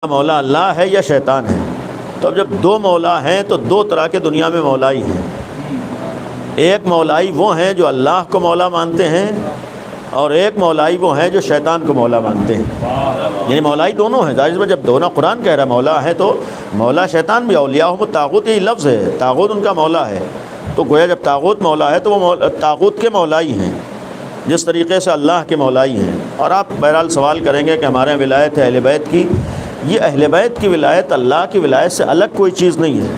مولا اللہ ہے یا شیطان ہے؟ تو اب جب دو مولا ہیں تو دو طرح کے دنیا میں مولائی ہیں۔ ایک مولائی وہ ہیں جو اللہ کو مولا مانتے ہیں، اور ایک مولائی وہ ہیں جو شیطان کو مولا مانتے ہیں۔ یعنی مولائی دونوں ہیں۔ ظاہر ہے جب دونوں قرآن کہہ رہا مولا ہے تو مولا شیطان بھی، اولیاءہم الطاغوت یہ لفظ ہے، طاغوت ان کا مولا ہے، تو گویا جب طاغوت مولا ہے تو وہ طاغوت کے مولائی ہیں جس طریقے سے اللہ کے مولائی ہیں۔ اور آپ بہرحال سوال کریں گے کہ ہمارے یہاں ولایت ہے اہل بیت کی، یہ اہل بیت کی ولایت اللہ کی ولایت سے الگ کوئی چیز نہیں ہے۔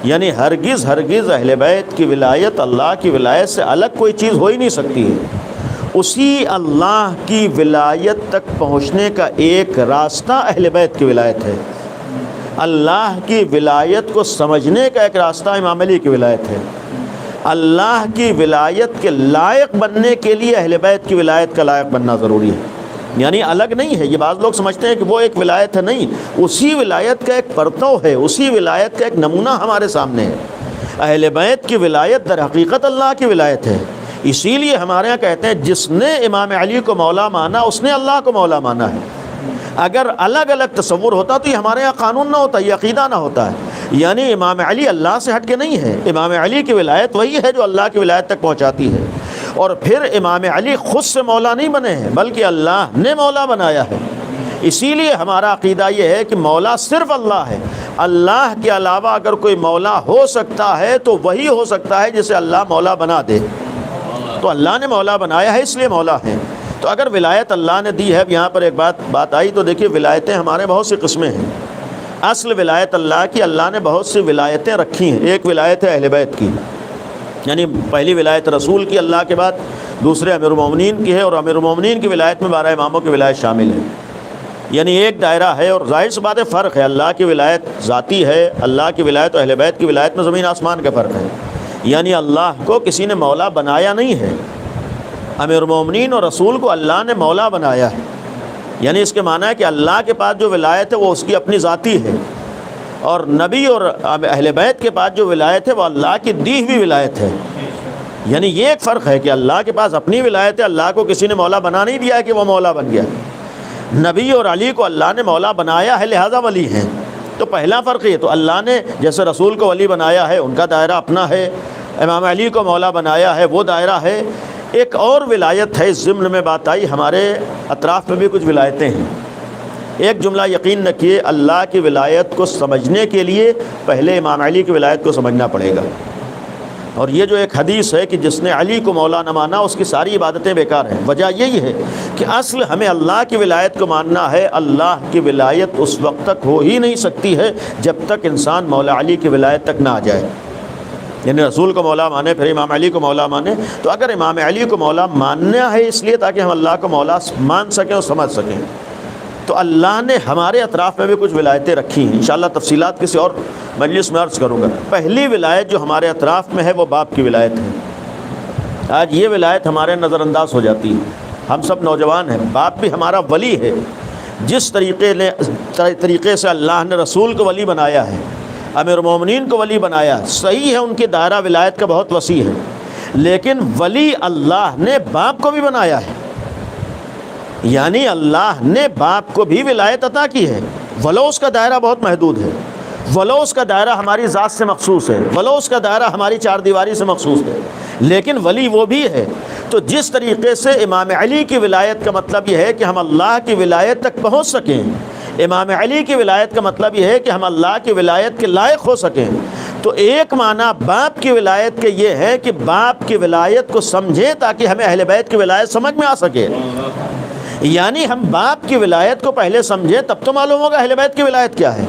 یعنی ہرگز اہل بیت کی ولایت اللہ کی ولایت سے الگ کوئی چیز ہو ہی نہیں سکتی ہے۔ اسی اللہ کی ولایت تک پہنچنے کا ایک راستہ اہل بیت کی ولایت ہے۔ اللہ کی ولایت کو سمجھنے کا ایک راستہ امام علی کی ولایت ہے۔ اللہ کی ولایت کے لائق بننے کے لیے اہل بیت کی ولایت کا لائق بننا ضروری ہے۔ یعنی الگ نہیں ہے۔ یہ بعض لوگ سمجھتے ہیں کہ وہ ایک ولایت ہے، نہیں، اسی ولایت کا ایک پرتو ہے، اسی ولایت کا ایک نمونہ ہمارے سامنے ہے۔ اہل بیت کی ولایت در حقیقت اللہ کی ولایت ہے۔ اسی لیے ہمارے یہاں کہتے ہیں جس نے امام علی کو مولا مانا اس نے اللہ کو مولا مانا ہے۔ اگر الگ الگ تصور ہوتا تو یہ ہمارے یہاں قانون نہ ہوتا، یہ عقیدہ نہ ہوتا ہے۔ یعنی امام علی اللہ سے ہٹ کے نہیں ہے، امام علی کی ولایت وہی ہے جو اللہ کی ولایت تک پہنچاتی ہے۔ اور پھر امام علی خود سے مولا نہیں بنے ہیں بلکہ اللہ نے مولا بنایا ہے۔ اسی لیے ہمارا عقیدہ یہ ہے کہ مولا صرف اللہ ہے۔ اللہ کے علاوہ اگر کوئی مولا ہو سکتا ہے تو وہی ہو سکتا ہے جسے اللہ مولا بنا دے۔ تو اللہ نے مولا بنایا ہے اس لیے مولا ہے۔ تو اگر ولایت اللہ نے دی ہے، یہاں پر ایک بات آئی تو دیکھیے ولایتیں ہمارے بہت سی قسمیں ہیں۔ اصل ولایت اللہ کی، اللہ نے بہت سی ولایتیں رکھی ہیں۔ ایک ولایت ہے اہل بیت کی، یعنی پہلی ولایت رسول کی اللہ کے بعد، دوسرے امیر المومنین کی ہے، اور امیر المومنین کی ولایت میں 12 اماموں کی ولایت شامل ہے۔ یعنی ایک دائرہ ہے، اور ظاہر سی بات ہے فرق ہے، اللہ کی ولایت ذاتی ہے، اللہ کی ولایت اور اہل بیت کی ولایت میں زمین آسمان کا فرق ہے۔ یعنی اللہ کو کسی نے مولا بنایا نہیں ہے، امیر المومنین اور رسول کو اللہ نے مولا بنایا ہے۔ یعنی اس کے معنی ہے کہ اللہ کے پاس جو ولایت ہے وہ اس کی اپنی ذاتی ہے، اور نبی اور اہل بیت کے پاس جو ولایت ہے وہ اللہ کی دی ہوئی ولایت ہے۔ یعنی یہ ایک فرق ہے کہ اللہ کے پاس اپنی ولایت ہے، اللہ کو کسی نے مولا بنا نہیں دیا ہے کہ وہ مولا بن گیا۔ نبی اور علی کو اللہ نے مولا بنایا ہے لہذا ولی ہیں۔ تو پہلا فرق یہ، تو اللہ نے جیسے رسول کو ولی بنایا ہے ان کا دائرہ اپنا ہے، امام علی کو مولا بنایا ہے وہ دائرہ ہے۔ ایک اور ولایت ہے، اس ضمن میں بات آئی، ہمارے اطراف میں بھی کچھ ولایتیں ہیں۔ ایک جملہ یقین رکھیے، اللہ کی ولایت کو سمجھنے کے لیے پہلے امام علی کی ولایت کو سمجھنا پڑے گا۔ اور یہ جو ایک حدیث ہے کہ جس نے علی کو مولا نہ مانا اس کی ساری عبادتیں بیکار ہیں، وجہ یہی ہے کہ اصل ہمیں اللہ کی ولایت کو ماننا ہے۔ اللہ کی ولایت اس وقت تک ہو ہی نہیں سکتی ہے جب تک انسان مولا علی کی ولایت تک نہ آ جائے۔ یعنی رسول کو مولا مانے پھر امام علی کو مولا مانے۔ تو اگر امام علی کو مولا ماننا ہے اس لیے تاکہ ہم اللہ کو مولا مان سکیں اور سمجھ سکیں، تو اللہ نے ہمارے اطراف میں بھی کچھ ولایتیں رکھی ہیں۔ انشاءاللہ تفصیلات کسی اور مجلس میں عرض کروں گا۔ پہلی ولایت جو ہمارے اطراف میں ہے وہ باپ کی ولایت ہے۔ آج یہ ولایت ہمارے نظر انداز ہو جاتی ہے، ہم سب نوجوان ہیں، باپ بھی ہمارا ولی ہے۔ جس طریقے سے اللہ نے رسول کو ولی بنایا ہے، امیر المومنین کو ولی بنایا، صحیح ہے ان کے دائرہ ولایت کا بہت وسیع ہے، لیکن ولی اللہ نے باپ کو بھی بنایا ہے۔ یعنی اللہ نے باپ کو بھی ولایت عطا کی ہے، ولو اس کا دائرہ بہت محدود ہے، ولو اس کا دائرہ ہماری ذات سے مخصوص ہے، ولو اس کا دائرہ ہماری چار دیواری سے مخصوص ہے، لیکن ولی وہ بھی ہے۔ تو جس طریقے سے امام علی کی ولایت کا مطلب یہ ہے کہ ہم اللہ کی ولایت تک پہنچ سکیں، امام علی کی ولایت کا مطلب یہ ہے کہ ہم اللہ کی ولایت کے لائق ہو سکیں۔ تو ایک معنی باپ کی ولایت کے یہ ہے کہ باپ کی ولایت کو سمجھیں تاکہ ہمیں اہل بیت کی ولایت سمجھ میں آ سکے۔ یعنی ہم باپ کی ولایت کو پہلے سمجھیں تب تو معلوم ہوگا اہل بیت کی ولایت کیا ہے۔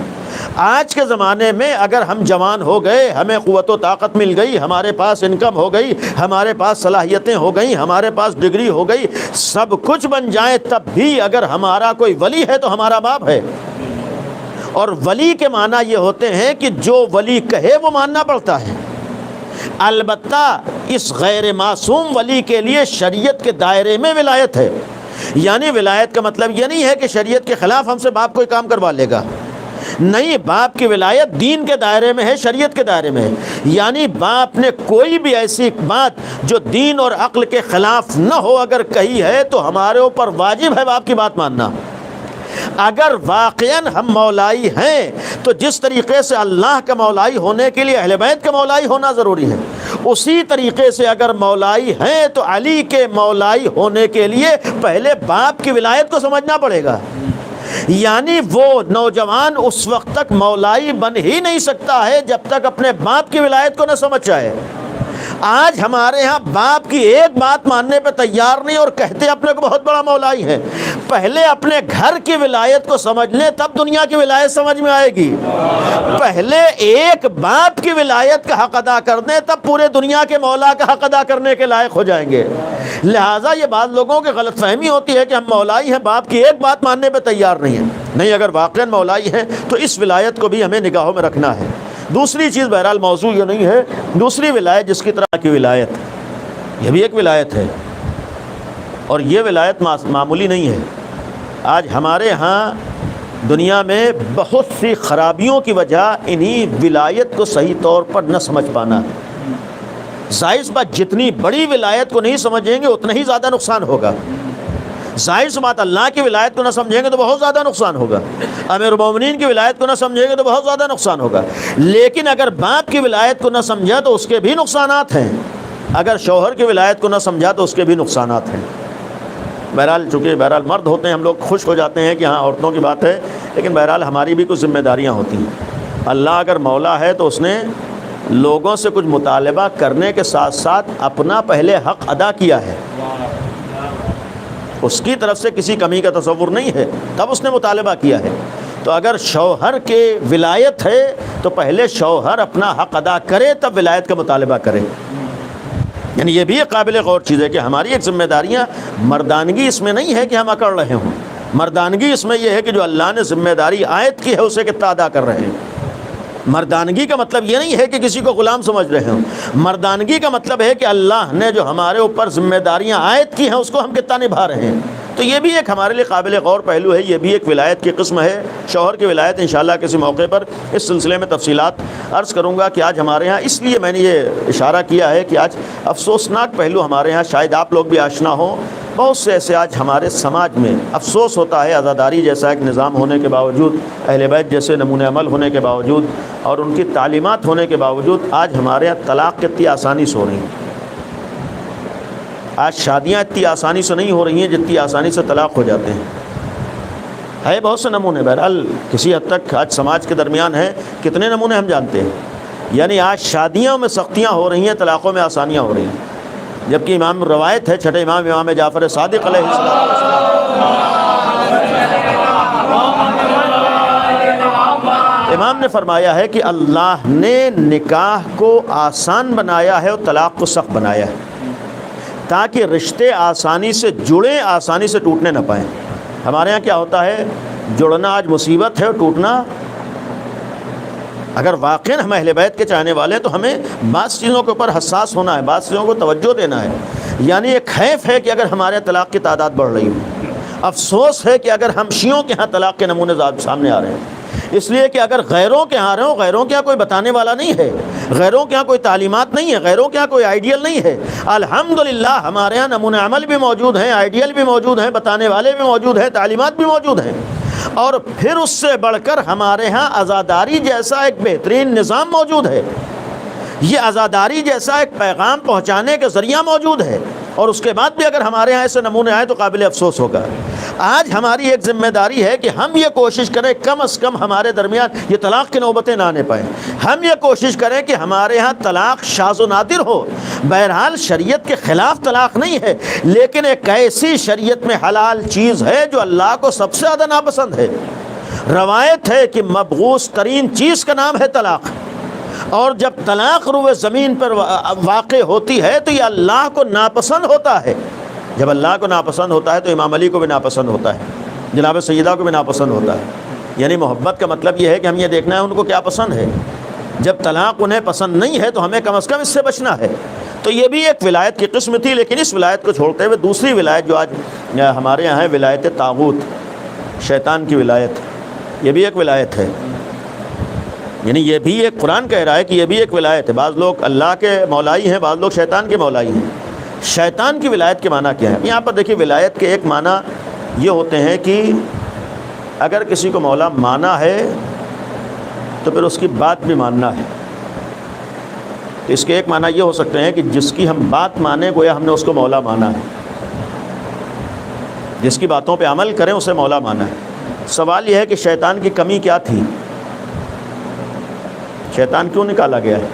آج کے زمانے میں اگر ہم جوان ہو گئے، ہمیں قوت و طاقت مل گئی، ہمارے پاس انکم ہو گئی، ہمارے پاس صلاحیتیں ہو گئیں، ہمارے پاس ڈگری ہو گئی، سب کچھ بن جائیں، تب بھی اگر ہمارا کوئی ولی ہے تو ہمارا باپ ہے۔ اور ولی کے معنی یہ ہوتے ہیں کہ جو ولی کہے وہ ماننا پڑتا ہے۔ البتہ اس غیر معصوم ولی کے لیے شریعت کے دائرے میں ولایت ہے۔ یعنی ولایت کا مطلب یہ نہیں ہے کہ شریعت کے خلاف ہم سے باپ کوئی کام کروا لے گا، نہیں، باپ کی ولایت دین کے دائرے میں ہے، شریعت کے دائرے میں ہے۔ یعنی باپ نے کوئی بھی ایسی بات جو دین اور عقل کے خلاف نہ ہو اگر کہی ہے تو ہمارے اوپر واجب ہے باپ کی بات ماننا۔ اگر واقعاً ہم مولائی ہیں تو جس طریقے سے اللہ کا مولائی ہونے کے لیے اہل بیت کا مولائی ہونا ضروری ہے، اسی طریقے سے اگر مولائی ہیں تو علی کے مولائی ہونے کے لیے پہلے باپ کی ولایت کو سمجھنا پڑے گا۔ یعنی وہ نوجوان اس وقت تک مولائی بن ہی نہیں سکتا ہے جب تک اپنے باپ کی ولایت کو نہ سمجھ جائے۔ آج ہمارے ہاں باپ کی ایک بات ماننے پہ تیار نہیں اور کہتے اپنے کو بہت بڑا مولائی ہے۔ پہلے اپنے گھر کی ولایت کو سمجھ لیں تب دنیا کی ولایت سمجھ میں آئے گی۔ پہلے ایک باپ کی ولایت کا حق ادا کر دیں تب پورے دنیا کے مولا کا حق ادا کرنے کے لائق ہو جائیں گے۔ لہٰذا یہ بعض لوگوں کی غلط فہمی ہوتی ہے کہ ہم مولائی ہیں، باپ کی ایک بات ماننے پہ تیار نہیں ہیں۔ نہیں، اگر واقعاً مولائی ہیں تو اس ولایت کو بھی ہمیں نگاہوں میں رکھنا ہے۔ دوسری چیز، بہرحال موضوع یہ نہیں ہے، دوسری ولایت جس کی طرح کی ولایت، یہ بھی ایک ولایت ہے اور یہ ولایت معمولی نہیں ہے۔ آج ہمارے ہاں دنیا میں بہت سی خرابیوں کی وجہ انہی ولایت کو صحیح طور پر نہ سمجھ پانا۔ ظاہر سی بات، جتنی بڑی ولایت کو نہیں سمجھیں گے اتنا ہی زیادہ نقصان ہوگا۔ ظاہر سی بات، اللہ کی ولایت کو نہ سمجھیں گے تو بہت زیادہ نقصان ہوگا، امیر المومنین کی ولایت کو نہ سمجھیں گے تو بہت زیادہ نقصان ہوگا۔ لیکن اگر باپ کی ولایت کو نہ سمجھا تو اس کے بھی نقصانات ہیں، اگر شوہر کی ولایت کو نہ سمجھا تو اس کے بھی نقصانات ہیں۔ بہرحال چونکہ مرد ہوتے ہیں، ہم لوگ خوش ہو جاتے ہیں کہ ہاں عورتوں کی بات ہے، لیکن بہرحال ہماری بھی کچھ ذمہ داریاں ہوتی ہیں۔ اللہ اگر مولا ہے تو اس نے لوگوں سے کچھ مطالبہ کرنے کے ساتھ ساتھ اپنا پہلے حق ادا کیا ہے، اس کی طرف سے کسی کمی کا تصور نہیں ہے، تب اس نے مطالبہ کیا ہے۔ تو اگر شوہر کے ولایت ہے تو پہلے شوہر اپنا حق ادا کرے تب ولایت کا مطالبہ کرے۔ یعنی یہ بھی ایک قابل غور چیز ہے کہ ہماری ایک ذمہ داریاں، مردانگی اس میں نہیں ہے کہ ہم اکڑ رہے ہوں، مردانگی اس میں یہ ہے کہ جو اللہ نے ذمہ داری عائد کی ہے اسے کتنا ادا کر رہے ہیں۔ مردانگی کا مطلب یہ نہیں ہے کہ کسی کو غلام سمجھ رہے ہوں، مردانگی کا مطلب ہے کہ اللہ نے جو ہمارے اوپر ذمہ داریاں عائد کی ہیں اس کو ہم کتنا نبھا رہے ہیں۔ تو یہ بھی ایک ہمارے لیے قابل غور پہلو ہے، یہ بھی ایک ولایت کی قسم ہے، شوہر کی ولایت۔ انشاءاللہ کسی موقع پر اس سلسلے میں تفصیلات عرض کروں گا کہ آج ہمارے ہاں، اس لیے میں نے یہ اشارہ کیا ہے کہ آج افسوسناک پہلو ہمارے ہاں، شاید آپ لوگ بھی آشنا ہوں، بہت سے ایسے آج ہمارے سماج میں افسوس ہوتا ہے، عزاداری جیسا ایک نظام ہونے کے باوجود، اہل بیت جیسے نمونہ عمل ہونے کے باوجود اور ان کی تعلیمات ہونے کے باوجود آج ہمارے یہاں طلاق کتنی آسانی سے ہو رہی ہیں۔ آج شادیاں اتنی آسانی سے نہیں ہو رہی ہیں جتنی آسانی سے طلاق ہو جاتے ہیں۔ ہے بہت سے نمونے، بہرحال کسی حد تک آج سماج کے درمیان ہے، کتنے نمونے ہم جانتے ہیں۔ یعنی آج شادیوں میں سختیاں ہو رہی ہیں، طلاقوں میں آسانیاں ہو رہی ہیں، جبکہ امام روایت ہے چھٹے امام جعفر صادق علیہ السلام، امام نے فرمایا ہے کہ اللہ نے نکاح کو آسان بنایا ہے اور طلاق کو سخت بنایا ہے تاکہ رشتے آسانی سے جڑیں، آسانی سے ٹوٹنے نہ پائیں۔ ہمارے ہاں کیا ہوتا ہے، جڑنا آج مصیبت ہے اور ٹوٹنا، اگر واقعاً ہم اہل بیت کے چاہنے والے ہیں تو ہمیں بعض چیزوں کے اوپر حساس ہونا ہے، بعض چیزوں کو توجہ دینا ہے۔ یعنی ایک خیف ہے کہ اگر ہمارے طلاق کی تعداد بڑھ رہی ہو، افسوس ہے کہ اگر ہم شیعوں کے ہاں طلاق کے نمونے سامنے آ رہے ہیں، اس لیے کہ اگر غیروں کے ہاں رہے ہوں، غیروں کے ہاں کوئی بتانے والا نہیں ہے، غیروں کے ہاں کوئی تعلیمات نہیں ہے، غیروں کے ہاں کوئی آئیڈیل نہیں ہے۔ الحمدللہ ہمارے ہاں نمونہ عمل بھی موجود ہیں، آئیڈیل بھی موجود ہیں، بتانے والے بھی موجود ہیں، تعلیمات بھی موجود ہیں، اور پھر اس سے بڑھ کر ہمارے ہاں عزاداری جیسا ایک بہترین نظام موجود ہے، یہ عزاداری جیسا ایک پیغام پہنچانے کا ذریعہ موجود ہے، اور اس کے بعد بھی اگر ہمارے یہاں ایسے نمونے آئے تو قابل افسوس ہوگا۔ آج ہماری ایک ذمہ داری ہے کہ ہم یہ کوشش کریں کم از کم ہمارے درمیان یہ طلاق کی نوبتیں نہ آنے پائیں، ہم یہ کوشش کریں کہ ہمارے ہاں طلاق شاذ و نادر ہو۔ بہرحال شریعت کے خلاف طلاق نہیں ہے، لیکن ایک ایسی شریعت میں حلال چیز ہے جو اللہ کو سب سے زیادہ ناپسند ہے۔ روایت ہے کہ مبغوض ترین چیز کا نام ہے طلاق، اور جب طلاق روئے زمین پر واقع ہوتی ہے تو یہ اللہ کو ناپسند ہوتا ہے۔ جب اللہ کو ناپسند ہوتا ہے تو امام علی کو بھی ناپسند ہوتا ہے، جناب سیدہ کو بھی ناپسند ہوتا ہے۔ یعنی محبت کا مطلب یہ ہے کہ ہم یہ دیکھنا ہے ان کو کیا پسند ہے۔ جب طلاق انہیں پسند نہیں ہے تو ہمیں کم از کم اس سے بچنا ہے۔ تو یہ بھی ایک ولایت کی قسم تھی، لیکن اس ولایت کو چھوڑتے ہوئے دوسری ولایت جو آج ہمارے یہاں ہے، ولایت طاغوت، شیطان کی ولایت، یہ بھی ایک ولایت ہے۔ یعنی یہ بھی ایک، قرآن کہہ رہا ہے کہ یہ بھی ایک ولایت ہے۔ بعض لوگ اللہ کے مولائی ہیں، بعض لوگ شیطان کے مولائی ہیں۔ شیطان کی ولایت کے معنی کیا ہے؟ یہاں پر دیکھیے، ولایت کے ایک معنی یہ ہوتے ہیں کہ اگر کسی کو مولا مانا ہے تو پھر اس کی بات بھی ماننا ہے. اس کے ایک معنی یہ ہو سکتے ہیں کہ جس کی ہم بات مانیں گویا ہم نے اس کو مولا مانا ہے، جس کی باتوں پہ عمل کریں اسے مولا مانا ہے. سوال یہ ہے کہ شیطان کی کمی کیا تھی؟ شیطان کیوں نکالا گیا ہے؟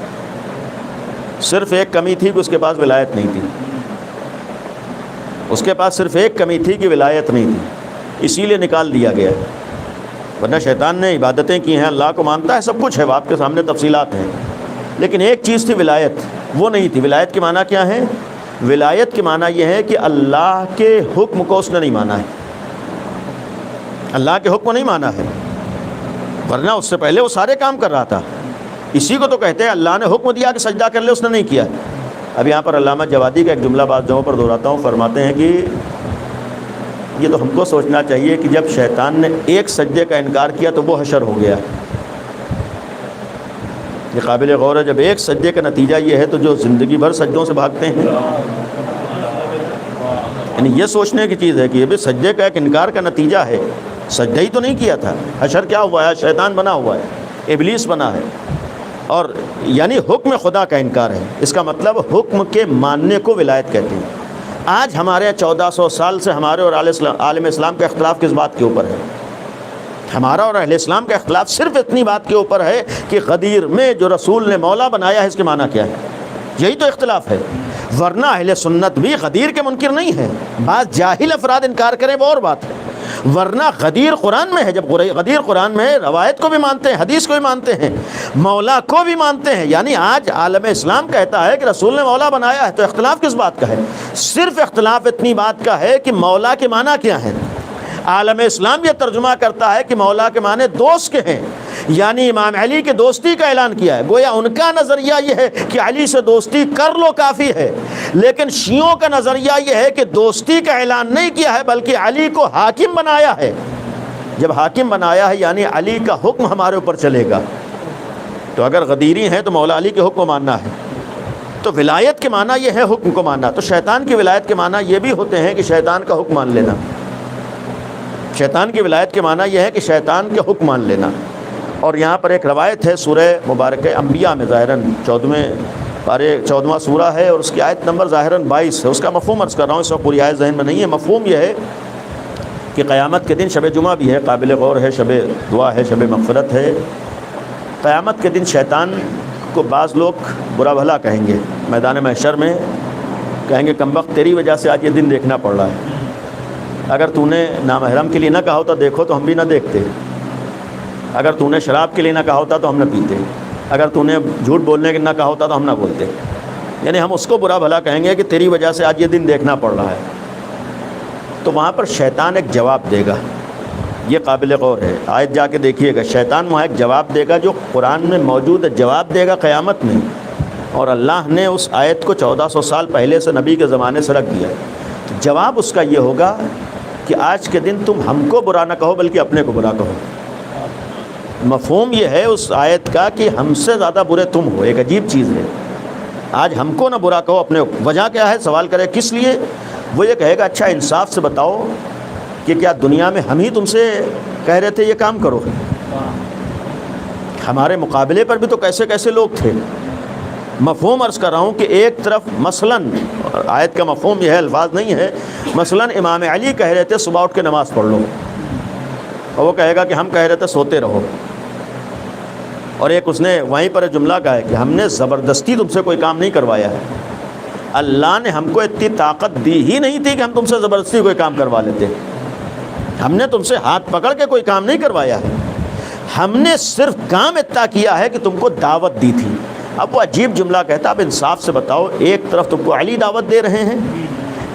صرف ایک کمی تھی کہ اس کے پاس ولایت نہیں تھی. اس کے پاس صرف ایک کمی تھی کہ ولایت نہیں تھی، اسی لیے نکال دیا گیا ہے. ورنہ شیطان نے عبادتیں کی ہیں، اللہ کو مانتا ہے، سب کچھ ہے، آپ کے سامنے تفصیلات ہیں، لیکن ایک چیز تھی ولایت، وہ نہیں تھی. ولایت کے معنی کیا ہے؟ ولایت کے معنی یہ ہے کہ اللہ کے حکم کو اس نے نہیں مانا ہے، اللہ کے حکم نہیں مانا ہے، ورنہ اس سے پہلے وہ سارے کام کر رہا تھا. اسی کو تو کہتے ہیں اللہ نے حکم دیا کہ سجدہ کر لے، اس نے نہیں کیا. اب یہاں پر علامہ جوادی کا ایک جملہ بعض جگہوں پر دہراتا ہوں، فرماتے ہیں کہ یہ تو ہم کو سوچنا چاہیے کہ جب شیطان نے ایک سجدے کا انکار کیا تو وہ حشر ہو گیا. یہ قابل غور ہے، جب ایک سجدے کا نتیجہ یہ ہے تو جو زندگی بھر سجدوں سے بھاگتے ہیں، یعنی یہ سوچنے کی چیز ہے کہ یہ بھی سجدے کا ایک انکار کا نتیجہ ہے. سجدہ ہی تو نہیں کیا تھا، حشر کیا ہوا ہے؟ شیطان بنا ہوا ہے، ابلیس بنا ہے، اور یعنی حکم خدا کا انکار ہے. اس کا مطلب حکم کے ماننے کو ولایت کہتے ہیں. آج ہمارے 1400 سال سے ہمارے اور عالم اسلام کا اختلاف کس بات کے اوپر ہے؟ ہمارا اور اہل اسلام کا اختلاف صرف اتنی بات کے اوپر ہے کہ غدیر میں جو رسول نے مولا بنایا ہے اس کے معنی کیا ہے. یہی تو اختلاف ہے، ورنہ اہل سنت بھی غدیر کے منکر نہیں ہیں. بعض جاہل افراد انکار کریں وہ اور بات ہے، ورنہ غدیر قرآن میں ہے. جب غدیر قرآن میں ہے، روایت کو بھی مانتے ہیں، حدیث کو بھی مانتے ہیں، مولا کو بھی مانتے ہیں. یعنی آج عالم اسلام کہتا ہے کہ رسول نے مولا بنایا ہے، تو اختلاف کس بات کا ہے؟ صرف اختلاف اتنی بات کا ہے کہ مولا کے معنی کیا ہے. عالم اسلام یہ ترجمہ کرتا ہے کہ مولا کے معنی دوست کے ہیں، یعنی امام علی کے دوستی کا اعلان کیا ہے. گویا ان کا نظریہ یہ ہے کہ علی سے دوستی کر لو کافی ہے، لیکن شیعوں کا نظریہ یہ ہے کہ دوستی کا اعلان نہیں کیا ہے بلکہ علی کو حاکم بنایا ہے. جب حاکم بنایا ہے یعنی علی کا حکم ہمارے اوپر چلے گا. تو اگر غدیری ہیں تو مولا علی کے حکم ماننا ہے. تو ولایت کے معنی یہ ہے حکم کو ماننا. تو شیطان کی ولایت کے معنی یہ بھی ہوتے ہیں کہ شیطان کا حکم مان لینا. شیطان کی ولایت کے معنی یہ ہے کہ شیطان کے حکم مان لینا. اور یہاں پر ایک روایت ہے سورہ مبارکہ انبیاء میں، ظاہراً 14واں سورہ ہے اور اس کی آیت نمبر ظاہراً 22 ہے. اس کا مفہوم عرض کر رہا ہوں، اس وقت پوری آیت ذہن میں نہیں ہے. مفہوم یہ ہے کہ قیامت کے دن شب جمعہ بھی ہے، قابل غور ہے، شب دعا ہے، شب مغفرت ہے. قیامت کے دن شیطان کو بعض لوگ برا بھلا کہیں گے، میدان محشر میں کہیں گے کمبخت تیری وجہ سے آج یہ دن دیکھنا پڑ رہا ہے. اگر تو نے نامحرم کے لیے نہ کہا ہوتا دیکھو تو ہم بھی نہ دیکھتے، اگر تو نے شراب کے لیے نہ کہا ہوتا تو ہم نہ پیتے، اگر تو نے جھوٹ بولنے کے نہ کہا ہوتا تو ہم نہ بولتے. یعنی ہم اس کو برا بھلا کہیں گے کہ تیری وجہ سے آج یہ دن دیکھنا پڑ رہا ہے. تو وہاں پر شیطان ایک جواب دے گا، یہ قابل غور ہے. آیت جا کے دیکھیے گا، شیطان وہاں ایک جواب دے گا جو قرآن میں موجود ہے، جواب دے گا قیامت میں. اور اللہ نے اس آیت کو 1400 سال پہلے سے نبی کے زمانے سے رکھ دیا. تو جواب اس کا یہ ہوگا کہ آج کے دن تم ہم کو برا نہ کہو بلکہ اپنے کو برا کہو. مفہوم یہ ہے اس آیت کا کہ ہم سے زیادہ برے تم ہو. ایک عجیب چیز ہے، آج ہم کو نہ برا کہو اپنے کو. وجہ کیا ہے؟ سوال کرے کس لیے؟ وہ یہ کہے گا اچھا انصاف سے بتاؤ کہ کیا دنیا میں ہم ہی تم سے کہہ رہے تھے یہ کام کرو؟ ہمارے مقابلے پر بھی تو کیسے کیسے لوگ تھے. مفہوم عرض کر رہا ہوں کہ ایک طرف مثلاً آیت کا مفہوم یہ ہے، الفاظ نہیں ہے، مثلاً امام علی کہہ رہے تھے صبح اٹھ کے نماز پڑھ لو، اور وہ کہے گا کہ ہم کہہ رہے تھے سوتے رہو. اور ایک اس نے وہیں پر جملہ کہا ہے کہ ہم نے زبردستی تم سے کوئی کام نہیں کروایا ہے، اللہ نے ہم کو اتنی طاقت دی ہی نہیں تھی کہ ہم تم سے زبردستی کوئی کام کروا لیتے. ہم نے تم سے ہاتھ پکڑ کے کوئی کام نہیں کروایا ہے، ہم نے صرف کام اتنا کیا ہے کہ تم کو دعوت دی تھی. اب وہ عجیب جملہ کہتا، اب انصاف سے بتاؤ، ایک طرف تم کو علی دعوت دے رہے ہیں،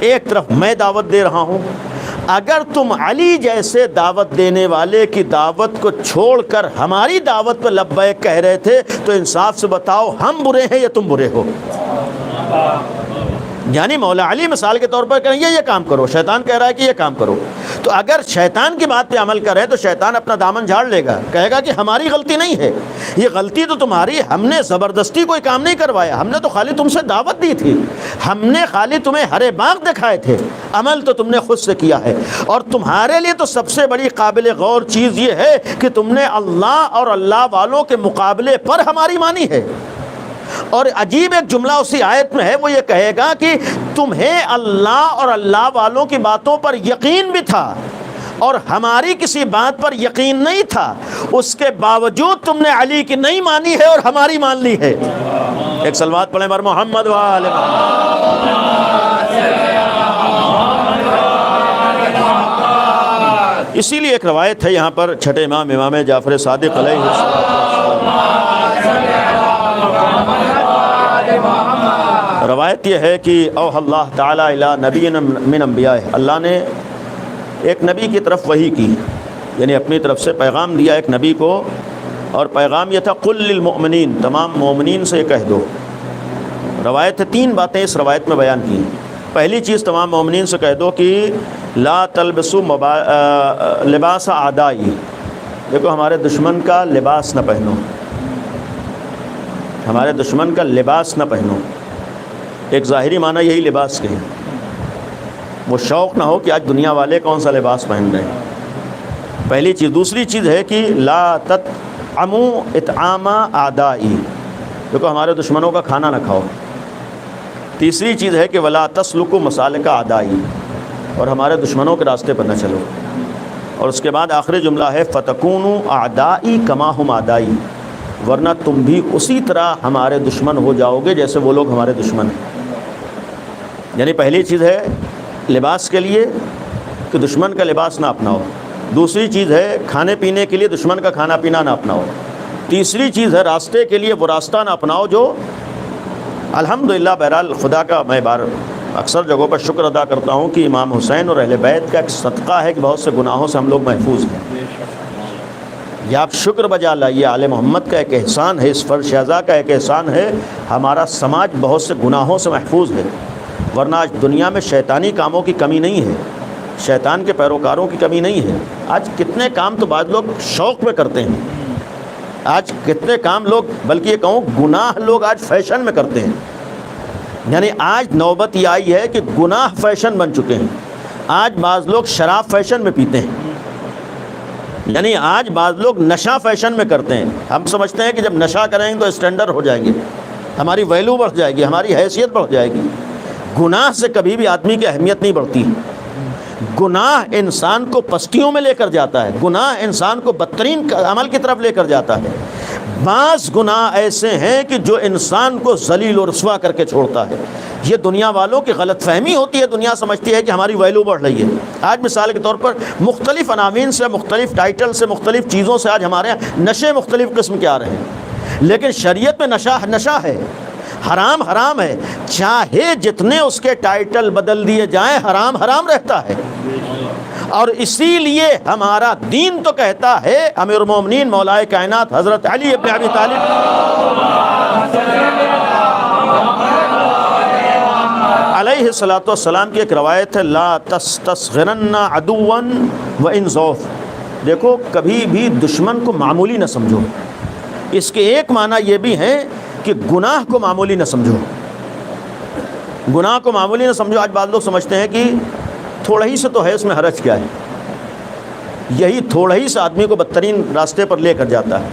ایک طرف میں دعوت دے رہا ہوں. اگر تم علی جیسے دعوت دینے والے کی دعوت کو چھوڑ کر ہماری دعوت پہ لبیک کہہ رہے تھے تو انصاف سے بتاؤ ہم برے ہیں یا تم برے ہو؟ یعنی مولا علی مثال کے طور پر کہیں یہ کام کرو، شیطان کہہ رہا ہے کہ یہ کام کرو، تو اگر شیطان کی بات پہ عمل کرے تو شیطان اپنا دامن جھاڑ لے گا، کہے گا کہ ہماری غلطی نہیں ہے، یہ غلطی تو تمہاری، ہم نے زبردستی کوئی کام نہیں کروایا، ہم نے تو خالی تم سے دعوت دی تھی، ہم نے خالی تمہیں ہرے باغ دکھائے تھے، عمل تو تم نے خود سے کیا ہے۔ اور تمہارے لیے تو سب سے بڑی قابل غور چیز یہ ہے کہ تم نے اللہ اور اللہ والوں کے مقابلے پر ہماری مانی ہے۔ اور عجیب ایک جملہ اسی آیت میں ہے، وہ یہ کہے گا کہ تمہیں اللہ اور اللہ والوں کی باتوں پر یقین بھی تھا اور ہماری کسی بات پر یقین نہیں تھا، اس کے باوجود تم نے علی کی نہیں مانی ہے اور ہماری مان لی ہے۔ ایک صلوات پڑھیں بر محمد وآل محمد۔ اسی لیے ایک روایت ہے یہاں پر چھٹے امام امام جعفر صادق علیہ السلام، روایت یہ ہے کہ اوحی اللہ تعالی الی نبی من انبیاء، اللہ نے ایک نبی کی طرف وحی کی، یعنی اپنی طرف سے پیغام دیا ایک نبی کو، اور پیغام یہ تھا قل للمؤمنین، تمام مومنین سے کہہ دو۔ روایت ہے، 3 باتیں اس روایت میں بیان کی۔ پہلی چیز تمام مومنین سے کہہ دو کہ لا تلبسوا لباس اعدائی، دیکھو ہمارے دشمن کا لباس نہ پہنو، ہمارے دشمن کا لباس نہ پہنو۔ ایک ظاہری معنی یہی لباس کے ہیں، وہ شوق نہ ہو کہ آج دنیا والے کون سا لباس پہن رہے ہیں، پہلی چیز۔ دوسری چیز ہے کہ لا تطعموا اطعام اعدائی، دیکھو ہمارے دشمنوں کا کھانا نہ کھاؤ۔ تیسری چیز ہے کہ ولا تسلکوا مسالک اعدائی، اور ہمارے دشمنوں کے راستے پر نہ چلو۔ اور اس کے بعد آخری جملہ ہے فتکونوا اعدائی کما ہم اعدائی، ورنہ تم بھی اسی طرح ہمارے دشمن ہو جاؤ گے جیسے وہ لوگ ہمارے دشمن ہیں۔ یعنی پہلی چیز ہے لباس کے لیے کہ دشمن کا لباس نہ اپناؤ، دوسری چیز ہے کھانے پینے کے لیے دشمن کا کھانا پینا نہ اپناؤ، تیسری چیز ہے راستے کے لیے وہ راستہ نہ اپناؤ جو الحمدللہ بہرحال خدا کا میں اکثر جگہوں پر شکر ادا کرتا ہوں کہ امام حسین اور اہل بیت کا ایک صدقہ ہے کہ بہت سے گناہوں سے ہم لوگ محفوظ ہیں۔ یہ آپ شکر بجا لائیے، آل محمد کا ایک احسان ہے، اس فرد شہزا کا ایک احسان ہے، ہمارا سماج بہت سے گناہوں سے محفوظ ہے، ورنہ آج دنیا میں شیطانی کاموں کی کمی نہیں ہے، شیطان کے پیروکاروں کی کمی نہیں ہے۔ آج کتنے کام تو بعض لوگ شوق میں کرتے ہیں، آج کتنے کام لوگ، بلکہ یہ کہوں گناہ لوگ آج فیشن میں کرتے ہیں۔ یعنی آج نوبت یہ آئی ہے کہ گناہ فیشن بن چکے ہیں۔ آج بعض لوگ شراب فیشن میں پیتے ہیں، یعنی آج بعض لوگ نشہ فیشن میں کرتے ہیں۔ ہم سمجھتے ہیں کہ جب نشہ کریں گے تو اسٹینڈرڈ ہو جائیں گے، ہماری ویلیو بڑھ جائے گی، ہماری حیثیت بڑھ جائے گی۔ گناہ سے کبھی بھی آدمی کی اہمیت نہیں بڑھتی، گناہ انسان کو پستیوں میں لے کر جاتا ہے، گناہ انسان کو بدترین عمل کی طرف لے کر جاتا ہے۔ بعض گناہ ایسے ہیں کہ جو انسان کو ذلیل و رسوا کر کے چھوڑتا ہے۔ یہ دنیا والوں کی غلط فہمی ہوتی ہے، دنیا سمجھتی ہے کہ ہماری ویلیو بڑھ رہی ہے۔ آج مثال کے طور پر مختلف عناوین سے، مختلف ٹائٹل سے، مختلف چیزوں سے آج ہمارے یہاں نشے مختلف قسم کے آ رہے ہیں، لیکن شریعت میں نشہ ہے، حرام حرام ہے، چاہے جتنے اس کے ٹائٹل بدل دیے جائیں، حرام حرام رہتا ہے۔ اور اسی لیے ہمارا دین تو کہتا ہے، امیر المومنین مولائے کائنات حضرت علی ابن ابی طالب علیہ الصلوۃ والسلام کی ایک روایت ہے، لا تستصغرن عدوا وان ضعف، دیکھو کبھی بھی دشمن کو معمولی نہ سمجھو۔ اس کے ایک معنی یہ بھی ہے کہ گناہ کو معمولی نہ سمجھو، گناہ کو معمولی نہ سمجھو۔ آج بعض لوگ سمجھتے ہیں کہ تھوڑا ہی سے تو ہے، اس میں حرج کیا ہے۔ یہی تھوڑا ہی سے آدمی کو بدترین راستے پر لے کر جاتا ہے۔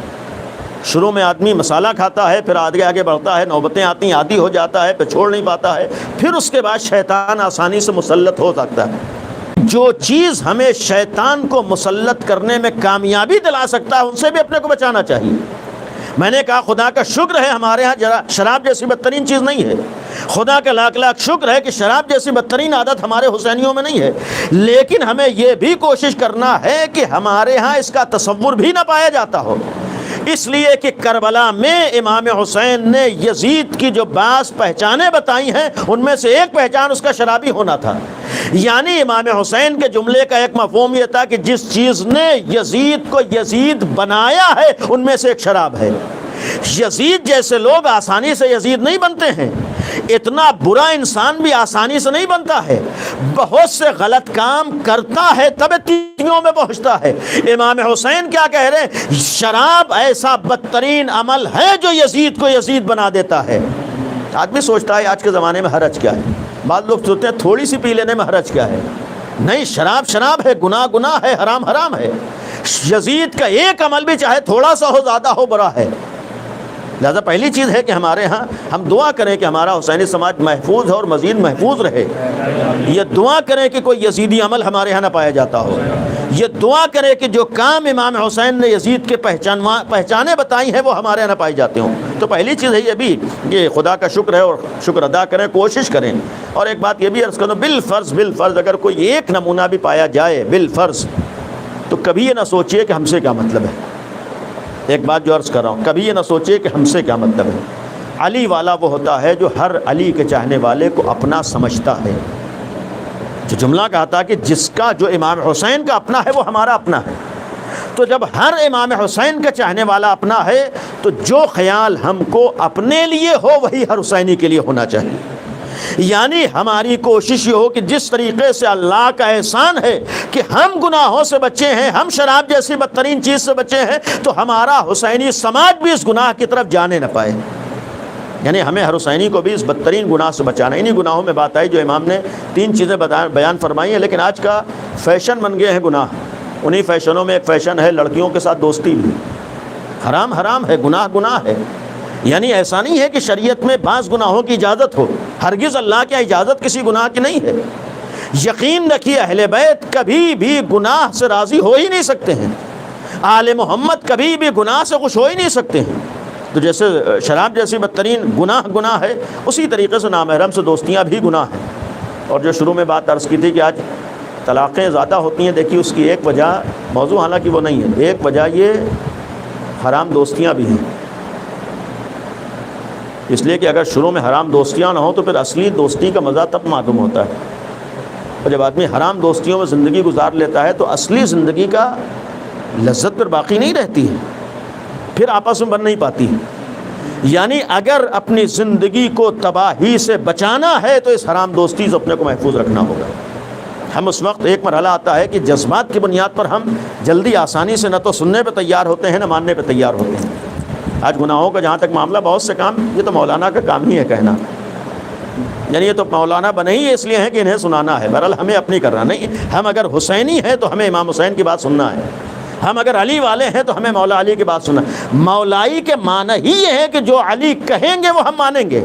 شروع میں آدمی مسالہ کھاتا ہے، پھر آگے آگے بڑھتا ہے، نوبتیں آتی ہیں، عادی ہو جاتا ہے، پھر چھوڑ نہیں پاتا ہے، پھر اس کے بعد شیطان آسانی سے مسلط ہو سکتا ہے۔ جو چیز ہمیں شیطان کو مسلط کرنے میں کامیابی دلا سکتا ہے، ان سے بھی اپنے کو بچانا چاہیے۔ میں نے کہا خدا کا شکر ہے ہمارے ہاں شراب جیسی بدترین چیز نہیں ہے، خدا کا لاکھ لاکھ شکر ہے کہ شراب جیسی بدترین عادت ہمارے حسینیوں میں نہیں ہے، لیکن ہمیں یہ بھی کوشش کرنا ہے کہ ہمارے ہاں اس کا تصور بھی نہ پایا جاتا ہو۔ اس لیے کہ کربلا میں امام حسین نے یزید کی جو بعض پہچانیں بتائی ہیں، ان میں سے ایک پہچان اس کا شرابی ہونا تھا۔ یعنی امام حسین کے جملے کا ایک مفہوم یہ تھا کہ جس چیز نے یزید کو یزید بنایا ہے، ان میں سے ایک شراب ہے۔ یزید جیسے لوگ آسانی سے یزید نہیں بنتے ہیں، اتنا برا انسان بھی آسانی سے نہیں بنتا ہے، بہت سے غلط کام کرتا ہے تب تیوں میں پہنچتا ہے۔ امام حسین کیا کہہ رہے ہیں؟ شراب ایسا بدترین عمل ہے جو یزید کو یزید بنا دیتا ہے۔ آدمی سوچتا ہے آج کے زمانے میں حرج کیا ہے، بعض لوگ سوچتے ہیں تھوڑی سی پی لینے میں حرج کیا ہے۔ نہیں، شراب شراب ہے، گناہ گناہ ہے، حرام حرام ہے۔ یزید کا ایک عمل بھی چاہے تھوڑا سا ہو زیادہ ہو برا ہے۔ لہذا پہلی چیز ہے کہ ہمارے ہاں ہم دعا کریں کہ ہمارا حسینی سماج محفوظ ہے اور مزید محفوظ رہے۔ یہ دعا کریں کہ کوئی یزیدی عمل ہمارے ہاں نہ پایا جاتا ہو۔ یہ دعا کریں کہ جو کام امام حسین نے یزید کے پہچانے بتائی ہیں وہ ہمارے یہاں نہ پائی جاتے ہوں۔ تو پہلی چیز ہے یہ بھی کہ خدا کا شکر ہے اور شکر ادا کریں، کوشش کریں۔ اور ایک بات یہ بھی عرض کروں، بالفرض اگر کوئی ایک نمونہ بھی پایا جائے بالفرض، تو کبھی یہ نہ سوچئے کہ ہم سے کیا مطلب ہے۔ ایک بات جو عرض کر رہا ہوں، کبھی یہ نہ سوچئے کہ ہم سے کیا مطلب ہے۔ علی والا وہ ہوتا ہے جو ہر علی کے چاہنے والے کو اپنا سمجھتا ہے۔ جو جملہ کہا تھا کہ جس کا جو امام حسین کا اپنا ہے وہ ہمارا اپنا ہے، تو جب ہر امام حسین کا چاہنے والا اپنا ہے تو جو خیال ہم کو اپنے لیے ہو وہی ہر حسینی کے لیے ہونا چاہیے۔ یعنی ہماری کوشش یہ ہو کہ جس طریقے سے اللہ کا احسان ہے کہ ہم گناہوں سے بچے ہیں، ہم شراب جیسی بدترین چیز سے بچے ہیں، تو ہمارا حسینی سماج بھی اس گناہ کی طرف جانے نہ پائے۔ یعنی ہمیں ہر حسینی کو بھی اس بدترین گناہ سے بچانا۔ انہی گناہوں میں بات آئی جو امام نے 3 چیزیں بیان فرمائی ہیں، لیکن آج کا فیشن بن گئے ہیں گناہ۔ انہی فیشنوں میں ایک فیشن ہے لڑکیوں کے ساتھ دوستی بھی۔ حرام حرام ہے، گناہ گناہ ہے۔ یعنی ایسا نہیں ہے کہ شریعت میں بعض گناہوں کی اجازت ہو، ہرگز اللہ کی اجازت کسی گناہ کی نہیں ہے۔ یقین رکھیے اہل بیت کبھی بھی گناہ سے راضی ہو ہی نہیں سکتے ہیں، آل محمد کبھی بھی گناہ سے خوش ہو ہی نہیں سکتے ہیں۔ تو جیسے شراب جیسی بدترین گناہ ہے، اسی طریقے سے نامحرم سے دوستیاں بھی گناہ ہیں۔ اور جو شروع میں بات عرض کی تھی کہ آج طلاقیں زیادہ ہوتی ہیں، دیکھیے اس کی ایک وجہ، موضوع حالانکہ وہ نہیں ہے، ایک وجہ یہ حرام دوستیاں بھی ہیں۔ اس لیے کہ اگر شروع میں حرام دوستیاں نہ ہوں تو پھر اصلی دوستی کا مزہ تب معلوم ہوتا ہے۔ اور جب آدمی حرام دوستیوں میں زندگی گزار لیتا ہے تو اصلی زندگی کا لذت پھر باقی نہیں رہتی ہے، پھر آپس میں بن نہیں پاتی۔ یعنی اگر اپنی زندگی کو تباہی سے بچانا ہے تو اس حرام دوستی سے اپنے کو محفوظ رکھنا ہوگا۔ ہم اس وقت ایک مرحلہ آتا ہے کہ جذبات کی بنیاد پر ہم جلدی آسانی سے نہ تو سننے پہ تیار ہوتے ہیں نہ ماننے پہ تیار ہوتے ہیں۔ آج گناہوں کا جہاں تک معاملہ، بہت سے کام یہ تو مولانا کا کام ہی ہے کہنا، یعنی یہ تو مولانا بنے ہی اس لیے ہیں کہ انہیں سنانا ہے، بہرحال ہمیں اپنی کرنا نہیں۔ ہم اگر حسینی ہیں تو ہمیں امام حسین کی بات سننا ہے، ہم اگر علی والے ہیں تو ہمیں مولا علی کی بات سننا ہے۔ مولائی کے معنی ہی یہ ہے کہ جو علی کہیں گے وہ ہم مانیں گے،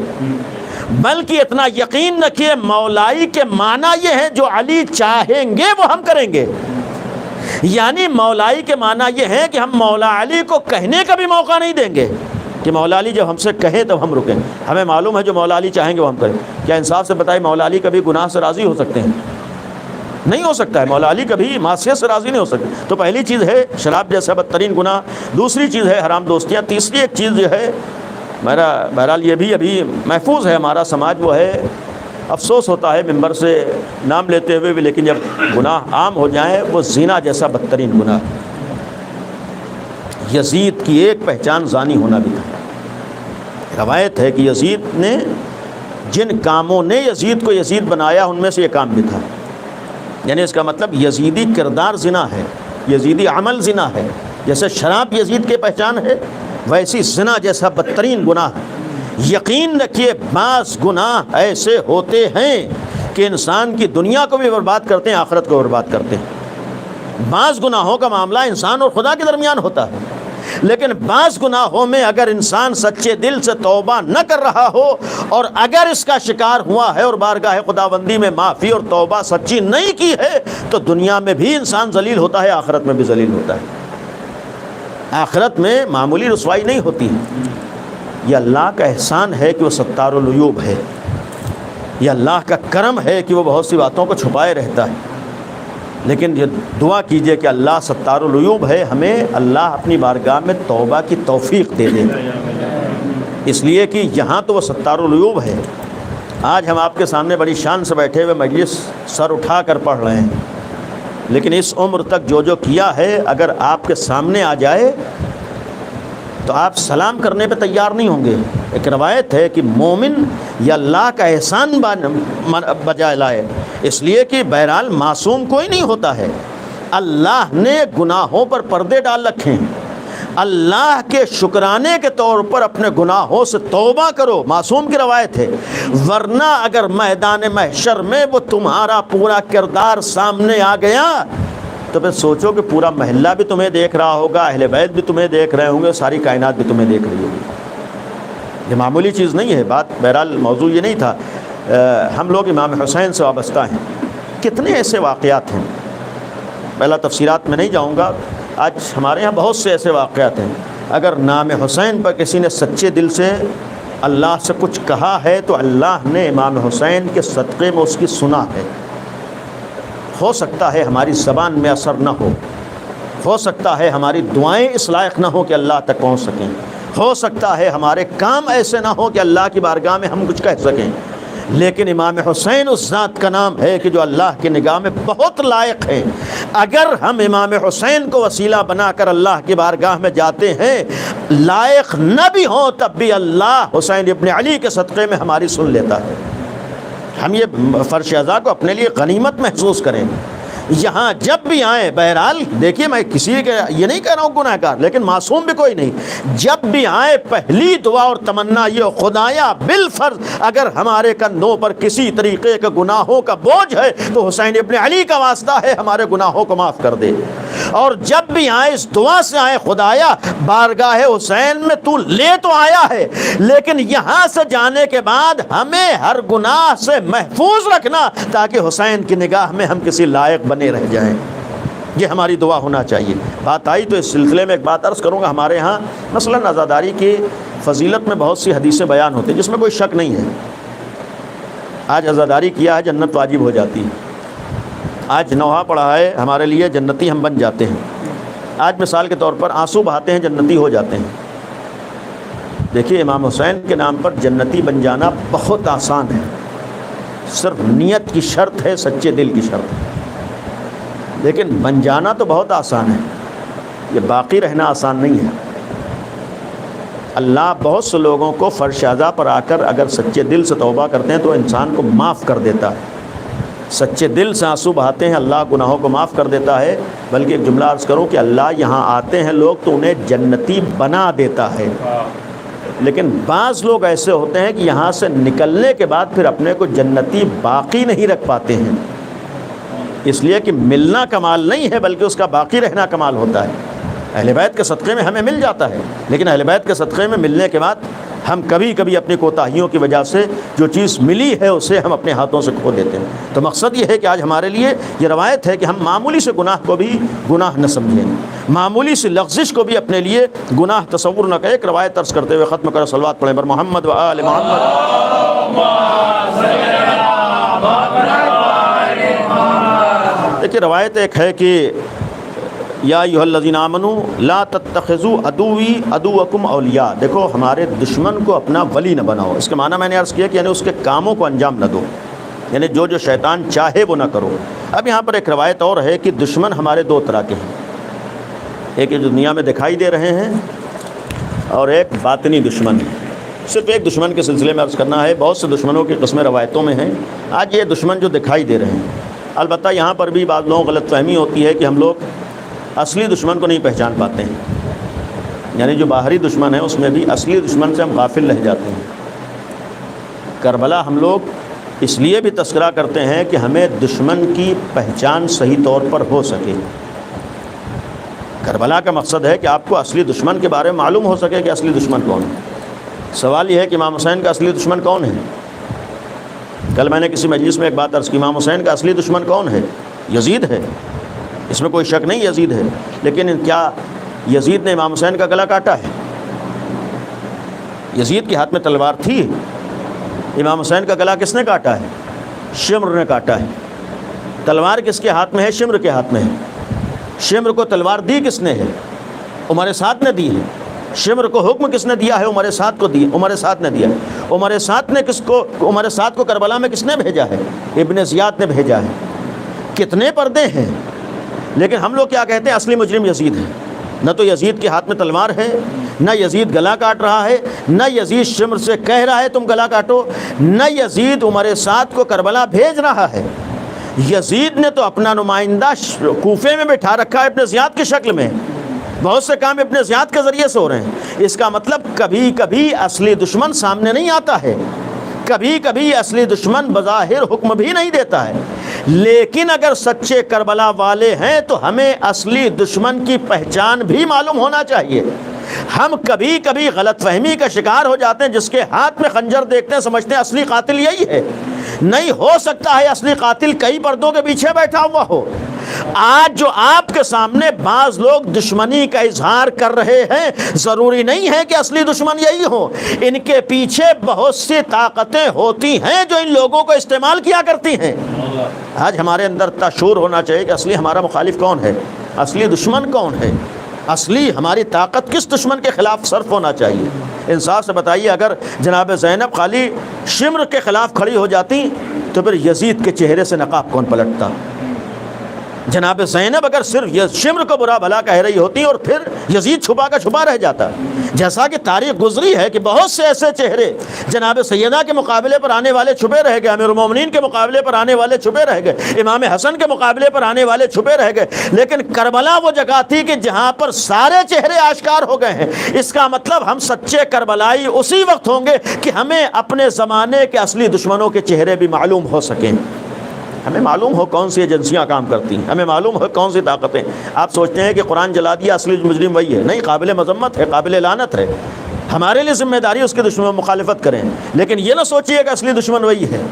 بلکہ اتنا یقین رکھیے مولائی کے معنی یہ ہے جو علی چاہیں گے وہ ہم کریں گے۔ یعنی مولائی کے معنی یہ ہے کہ ہم مولا علی کو کہنے کا بھی موقع نہیں دیں گے کہ مولا علی جب ہم سے کہیں تب ہم رکیں۔ ہمیں معلوم ہے جو مولا علی چاہیں گے وہ ہم کریں۔ کیا انصاف سے بتائیں مولا علی کبھی گناہ سے راضی ہو سکتے ہیں؟ نہیں ہو سکتا ہے۔ مولا علی کبھی معصیت سے راضی نہیں ہو سکتے۔ تو پہلی چیز ہے شراب جیسا بدترین گناہ، دوسری چیز ہے حرام دوستیاں، تیسری ایک چیز جو ہے بہرحال یہ بھی ابھی محفوظ ہے ہمارا سماج، وہ ہے، افسوس ہوتا ہے ممبر سے نام لیتے ہوئے بھی، لیکن جب گناہ عام ہو جائیں، وہ زنا جیسا بدترین گناہ۔ یزید کی ایک پہچان زانی ہونا بھی تھا۔ روایت ہے کہ یزید نے جن کاموں نے یزید کو یزید بنایا ان میں سے یہ کام بھی تھا۔ یعنی اس کا مطلب یزیدی کردار زنا ہے، یزیدی عمل زنا ہے۔ جیسے شراب یزید کی پہچان ہے، ویسی زنا جیسا بدترین گناہ ہے۔ یقین رکھیے بعض گناہ ایسے ہوتے ہیں کہ انسان کی دنیا کو بھی برباد کرتے ہیں، آخرت کو برباد کرتے ہیں۔ بعض گناہوں کا معاملہ انسان اور خدا کے درمیان ہوتا ہے، لیکن بعض گناہوں میں اگر انسان سچے دل سے توبہ نہ کر رہا ہو اور اگر اس کا شکار ہوا ہے اور بارگاہ خداوندی میں معافی اور توبہ سچی نہیں کی ہے تو دنیا میں بھی انسان ذلیل ہوتا ہے، آخرت میں بھی ذلیل ہوتا ہے۔ آخرت میں معمولی رسوائی نہیں ہوتی۔ یہ اللہ کا احسان ہے کہ وہ ستار العیوب ہے، یہ اللہ کا کرم ہے کہ وہ بہت سی باتوں کو چھپائے رہتا ہے۔ لیکن یہ دعا کیجئے کہ اللہ ستار العیوب ہے، ہمیں اللہ اپنی بارگاہ میں توبہ کی توفیق دے دے، اس لیے کہ یہاں تو وہ ستار العیوب ہے۔ آج ہم آپ کے سامنے بڑی شان سے بیٹھے ہوئے مجلس سر اٹھا کر پڑھ رہے ہیں، لیکن اس عمر تک جو کیا ہے اگر آپ کے سامنے آ جائے تو آپ سلام کرنے پہ تیار نہیں ہوں گے۔ ایک روایت ہے کہ مومن یا اللہ کا احسان بجائے لائے، اس لیے کہ بہرحال معصوم کوئی نہیں ہوتا ہے، اللہ نے گناہوں پر پردے ڈال رکھے ہیں، اللہ کے شکرانے کے طور پر اپنے گناہوں سے توبہ کرو، معصوم کی روایت ہے، ورنہ اگر میدان محشر میں وہ تمہارا پورا کردار سامنے آ گیا تو پھر سوچو کہ پورا محلہ بھی تمہیں دیکھ رہا ہوگا، اہل بیت بھی تمہیں دیکھ رہے ہوں گے، ساری کائنات بھی تمہیں دیکھ رہی ہوگی۔ یہ معمولی چیز نہیں ہے۔ بات بہرحال موضوع یہ نہیں تھا، ہم لوگ امام حسین سے وابستہ ہیں۔ کتنے ایسے واقعات ہیں، پہلا تفصیلات میں نہیں جاؤں گا، آج ہمارے ہاں بہت سے ایسے واقعات ہیں۔ اگر نام حسین پر کسی نے سچے دل سے اللہ سے کچھ کہا ہے تو اللہ نے امام حسین کے صدقے میں اس کی سنا ہے۔ ہو سکتا ہے ہماری زبان میں اثر نہ ہو سکتا ہے ہماری دعائیں اس لائق نہ ہو کہ اللہ تک پہنچ سکیں، ہو سکتا ہے ہمارے کام ایسے نہ ہو کہ اللہ کی بارگاہ میں ہم کچھ کہہ سکیں، لیکن امام حسین اس ذات کا نام ہے کہ جو اللہ کی نگاہ میں بہت لائق ہے۔ اگر ہم امام حسین کو وسیلہ بنا کر اللہ کی بارگاہ میں جاتے ہیں، لائق نہ بھی ہوں تب بھی اللہ حسین ابن علی کے صدقے میں ہماری سن لیتا ہے۔ ہم یہ فرش ازا کو اپنے لیے غنیمت محسوس کریں۔ یہاں جب بھی آئیں، بہرحال دیکھیے میں کسی کے یہ نہیں کہہ رہا ہوں گناہ گار، لیکن معصوم بھی کوئی نہیں، جب بھی آئے پہلی دعا اور تمنا یہ ہو، خدایا بالفرض اگر ہمارے کندھوں پر کسی طریقے کے گناہوں کا بوجھ ہے تو حسین ابن علی کا واسطہ ہے ہمارے گناہوں کو معاف کر دے۔ اور جب بھی آئے اس دعا سے آئے، خدایا بارگاہ حسین میں تو لے تو آیا ہے، لیکن یہاں سے جانے کے بعد ہمیں ہر گناہ سے محفوظ رکھنا تاکہ حسین کی نگاہ میں ہم کسی لائق بنے رہ جائیں۔ یہ ہماری دعا ہونا چاہیے۔ بات آئی تو اس سلسلے میں ایک بات عرض کروں گا، ہمارے ہاں مثلا عزاداری کی فضیلت میں بہت سی حدیثیں بیان ہوتی ہیں جس میں کوئی شک نہیں ہے۔ آج عزاداری کیا ہے جنت واجب ہو جاتی ہے، آج نوحہ پڑھا ہے ہمارے لیے جنتی ہم بن جاتے ہیں، آج مثال کے طور پر آنسو بہاتے ہیں جنتی ہو جاتے ہیں۔ دیکھیے امام حسین کے نام پر جنتی بن جانا بہت آسان ہے، صرف نیت کی شرط ہے، سچے دل کی شرط ہے، لیکن بن جانا تو بہت آسان ہے، یہ باقی رہنا آسان نہیں ہے۔ اللہ بہت سے لوگوں کو فرش ازا پر آ کر اگر سچے دل سے توبہ کرتے ہیں تو انسان کو معاف کر دیتا ہے، سچے دل سے آنسو بہاتے ہیں اللہ گناہوں کو معاف کر دیتا ہے۔ بلکہ ایک جملہ عرض کروں کہ اللہ یہاں آتے ہیں لوگ تو انہیں جنتی بنا دیتا ہے، لیکن بعض لوگ ایسے ہوتے ہیں کہ یہاں سے نکلنے کے بعد پھر اپنے کو جنتی باقی نہیں رکھ پاتے ہیں، اس لیے کہ ملنا کمال نہیں ہے بلکہ اس کا باقی رہنا کمال ہوتا ہے۔ اہل بیت کے صدقے میں ہمیں مل جاتا ہے، لیکن اہل بیت کے صدقے میں ملنے کے بعد ہم کبھی کبھی اپنی کوتاہیوں کی وجہ سے جو چیز ملی ہے اسے ہم اپنے ہاتھوں سے کھو دیتے ہیں۔ تو مقصد یہ ہے کہ آج ہمارے لیے یہ روایت ہے کہ ہم معمولی سے گناہ کو بھی گناہ نہ سمجھیں، معمولی سی لغزش کو بھی اپنے لیے گناہ تصور نہ کریں۔ ایک روایت عرض کرتے ہوئے ختم کرو، صلوات پڑھیں بر محمد و آل محمد۔ دیکھیے روایت ایک ہے کہ یا ایھا الذین آمنوا لا تتخذوا عدوی عدوکم اولیاء، دیکھو ہمارے دشمن کو اپنا ولی نہ بناؤ۔ اس کے معنی میں نے عرض کیا کہ یعنی اس کے کاموں کو انجام نہ دو، یعنی جو جو شیطان چاہے وہ نہ کرو۔ اب یہاں پر ایک روایت اور ہے کہ دشمن ہمارے دو طرح کے ہیں، ایک جو دنیا میں دکھائی دے رہے ہیں اور ایک باطنی دشمن ہے۔ صرف ایک دشمن کے سلسلے میں عرض کرنا ہے، بہت سے دشمنوں کی قسمیں روایتوں میں ہیں۔ آج یہ دشمن جو دکھائی دے رہے ہیں، البتہ یہاں پر بھی بعض لوگوں کو غلط فہمی ہوتی ہے کہ ہم لوگ اصلی دشمن کو نہیں پہچان پاتے ہیں، یعنی جو باہری دشمن ہے اس میں بھی اصلی دشمن سے ہم غافل رہ جاتے ہیں۔ کربلا ہم لوگ اس لیے بھی تذکرہ کرتے ہیں کہ ہمیں دشمن کی پہچان صحیح طور پر ہو سکے۔ کربلا کا مقصد ہے کہ آپ کو اصلی دشمن کے بارے میں معلوم ہو سکے کہ اصلی دشمن کون ہے۔ سوال یہ ہے کہ امام حسین کا اصلی دشمن کون ہے؟ کل میں نے کسی مجلس میں ایک بات عرض کی، امام حسین کا اصلی دشمن کون ہے؟ یزید ہے، اس میں کوئی شک نہیں یزید ہے، لیکن کیا یزید نے امام حسین کا گلا کاٹا ہے؟ یزید کے ہاتھ میں تلوار تھی، امام حسین کا گلا کس نے کاٹا ہے؟ شمر نے کاٹا ہے۔ تلوار کس کے ہاتھ میں ہے؟ شمر کے ہاتھ میں ہے۔ شمر کو تلوار دی کس نے ہے؟ عمر سعد نے دی ہے۔ شمر کو حکم کس نے دیا ہے؟ عمر سعد کو دی، عمر سعد نے دیا۔ عمر سعد نے عمر سعد کو کربلا میں کس نے بھیجا ہے؟ ابن زیاد نے بھیجا ہے۔ کتنے پردے ہیں، لیکن ہم لوگ کیا کہتے ہیں؟ اصلی مجرم یزید ہے۔ نہ تو یزید کے ہاتھ میں تلوار ہے، نہ یزید گلا کاٹ رہا ہے، نہ یزید شمر سے کہہ رہا ہے تم گلا کاٹو، نہ یزید عمر سعد کو کربلا بھیج رہا ہے۔ یزید نے تو اپنا نمائندہ کوفے میں بٹھا رکھا ہے ابن زیاد کی شکل میں، بہت سے کام ابن زیاد کے ذریعے سے ہو رہے ہیں۔ اس کا مطلب کبھی کبھی اصلی دشمن سامنے نہیں آتا ہے، کبھی کبھی اصلی دشمن بظاہر حکم بھی نہیں دیتا ہے، لیکن اگر سچے کربلا والے ہیں تو ہمیں اصلی دشمن کی پہچان بھی معلوم ہونا چاہیے۔ ہم کبھی کبھی غلط فہمی کا شکار ہو جاتے ہیں، جس کے ہاتھ میں خنجر دیکھتے ہیں سمجھتے ہیں اصلی قاتل یہی ہے۔ نہیں، ہو سکتا ہے اصلی قاتل کئی پردوں کے پیچھے بیٹھا ہوا ہو۔ آج جو آپ کے سامنے بعض لوگ دشمنی کا اظہار کر رہے ہیں، ضروری نہیں ہے کہ اصلی دشمن یہی ہو، ان کے پیچھے بہت سی طاقتیں ہوتی ہیں جو ان لوگوں کو استعمال کیا کرتی ہیں۔ آج ہمارے اندر تشعور ہونا چاہیے کہ اصلی ہمارا مخالف کون ہے، اصلی دشمن کون ہے، اصلی ہماری طاقت کس دشمن کے خلاف صرف ہونا چاہیے۔ انصاف سے بتائیے، اگر جناب زینب خالی شمر کے خلاف کھڑی ہو جاتی تو پھر یزید کے چہرے سے نقاب کون پلٹتا؟ جناب زینب اگر صرف شمر کو برا بھلا کہہ رہی ہوتی اور پھر یزید چھپا کا چھپا رہ جاتا، جیسا کہ تاریخ گزری ہے کہ بہت سے ایسے چہرے جناب سیدہ کے مقابلے پر آنے والے چھپے رہ گئے، امیر المومنین کے مقابلے پر آنے والے چھپے رہ گئے، امام حسن کے مقابلے پر آنے والے چھپے رہ گئے، لیکن کربلا وہ جگہ تھی کہ جہاں پر سارے چہرے آشکار ہو گئے ہیں۔ اس کا مطلب ہم سچے کربلائی اسی وقت ہوں گے کہ ہمیں اپنے زمانے کے اصلی دشمنوں کے چہرے بھی معلوم ہو سکیں، ہمیں معلوم ہو کون سی ایجنسیاں کام کرتی ہیں، ہمیں معلوم ہو کون سی طاقتیں۔ آپ سوچتے ہیں کہ قرآن جلا دیا اصلی مجرم وہی ہے، نہیں، قابل مذمت ہے، قابل لعنت ہے، ہمارے لیے ذمہ داری اس کے دشمن مخالفت کریں، لیکن یہ نہ سوچیے کہ اصلی دشمن وہی ہے،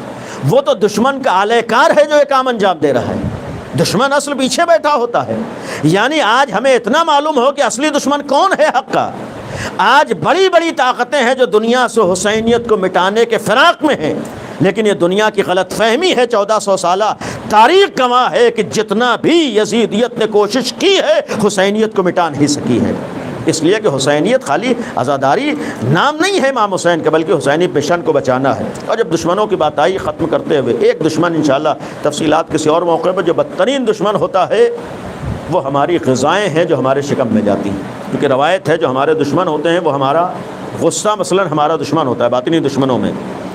وہ تو دشمن کا اعلی کار ہے جو یہ کام انجام دے رہا ہے، دشمن اصل پیچھے بیٹھا ہوتا ہے۔ یعنی آج ہمیں اتنا معلوم ہو کہ اصلی دشمن کون ہے حق کا۔ آج بڑی بڑی طاقتیں ہیں جو دنیا سے حسینیت کو مٹانے کے فراق میں ہیں، لیکن یہ دنیا کی غلط فہمی ہے۔ 1400 سالہ تاریخ گواہ ہے کہ جتنا بھی یزیدیت نے کوشش کی ہے حسینیت کو مٹا نہیں سکی ہے، اس لیے کہ حسینیت خالی عزاداری نام نہیں ہے امام حسین کا، بلکہ حسینی مشن کو بچانا ہے۔ اور جب دشمنوں کی بات آئی، ختم کرتے ہوئے ایک دشمن انشاءاللہ تفصیلات کسی اور موقع پر، جو بدترین دشمن ہوتا ہے وہ ہماری غذائیں ہیں جو ہمارے شکم میں جاتی ہیں، کیونکہ روایت ہے جو ہمارے دشمن ہوتے ہیں وہ ہمارا غصہ مثلا ہمارا دشمن ہوتا ہے، باطنی دشمنوں میں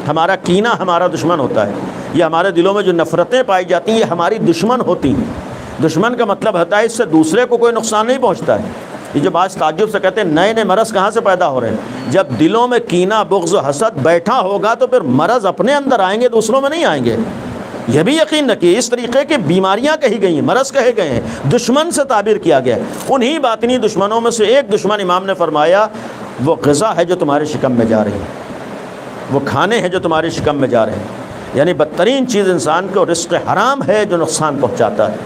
ہمارا کینہ ہمارا دشمن ہوتا ہے، یہ ہمارے دلوں میں جو نفرتیں پائی جاتی ہیں یہ ہماری دشمن ہوتی ہیں۔ دشمن کا مطلب ہوتا ہے اس سے دوسرے کو کوئی نقصان نہیں پہنچتا ہے۔ یہ جو بعض تعجب سے کہتے ہیں نئے نئے مرض کہاں سے پیدا ہو رہے ہیں، جب دلوں میں کینہ بغض و حسد بیٹھا ہوگا تو پھر مرض اپنے اندر آئیں گے، دوسروں میں نہیں آئیں گے۔ یہ بھی یقین رکھیے، اس طریقے کی بیماریاں کہی گئی ہیں، مرض کہے گئے ہیں، دشمن سے تعبیر کیا گیا ہے۔ انہی باطنی دشمنوں میں سے ایک دشمن امام نے فرمایا وہ غذا ہے جو تمہارے شکم میں جا رہی ہے، وہ کھانے ہیں جو تمہارے شکم میں جا رہے ہیں، یعنی بدترین چیز انسان کو رزق حرام ہے جو نقصان پہنچاتا ہے۔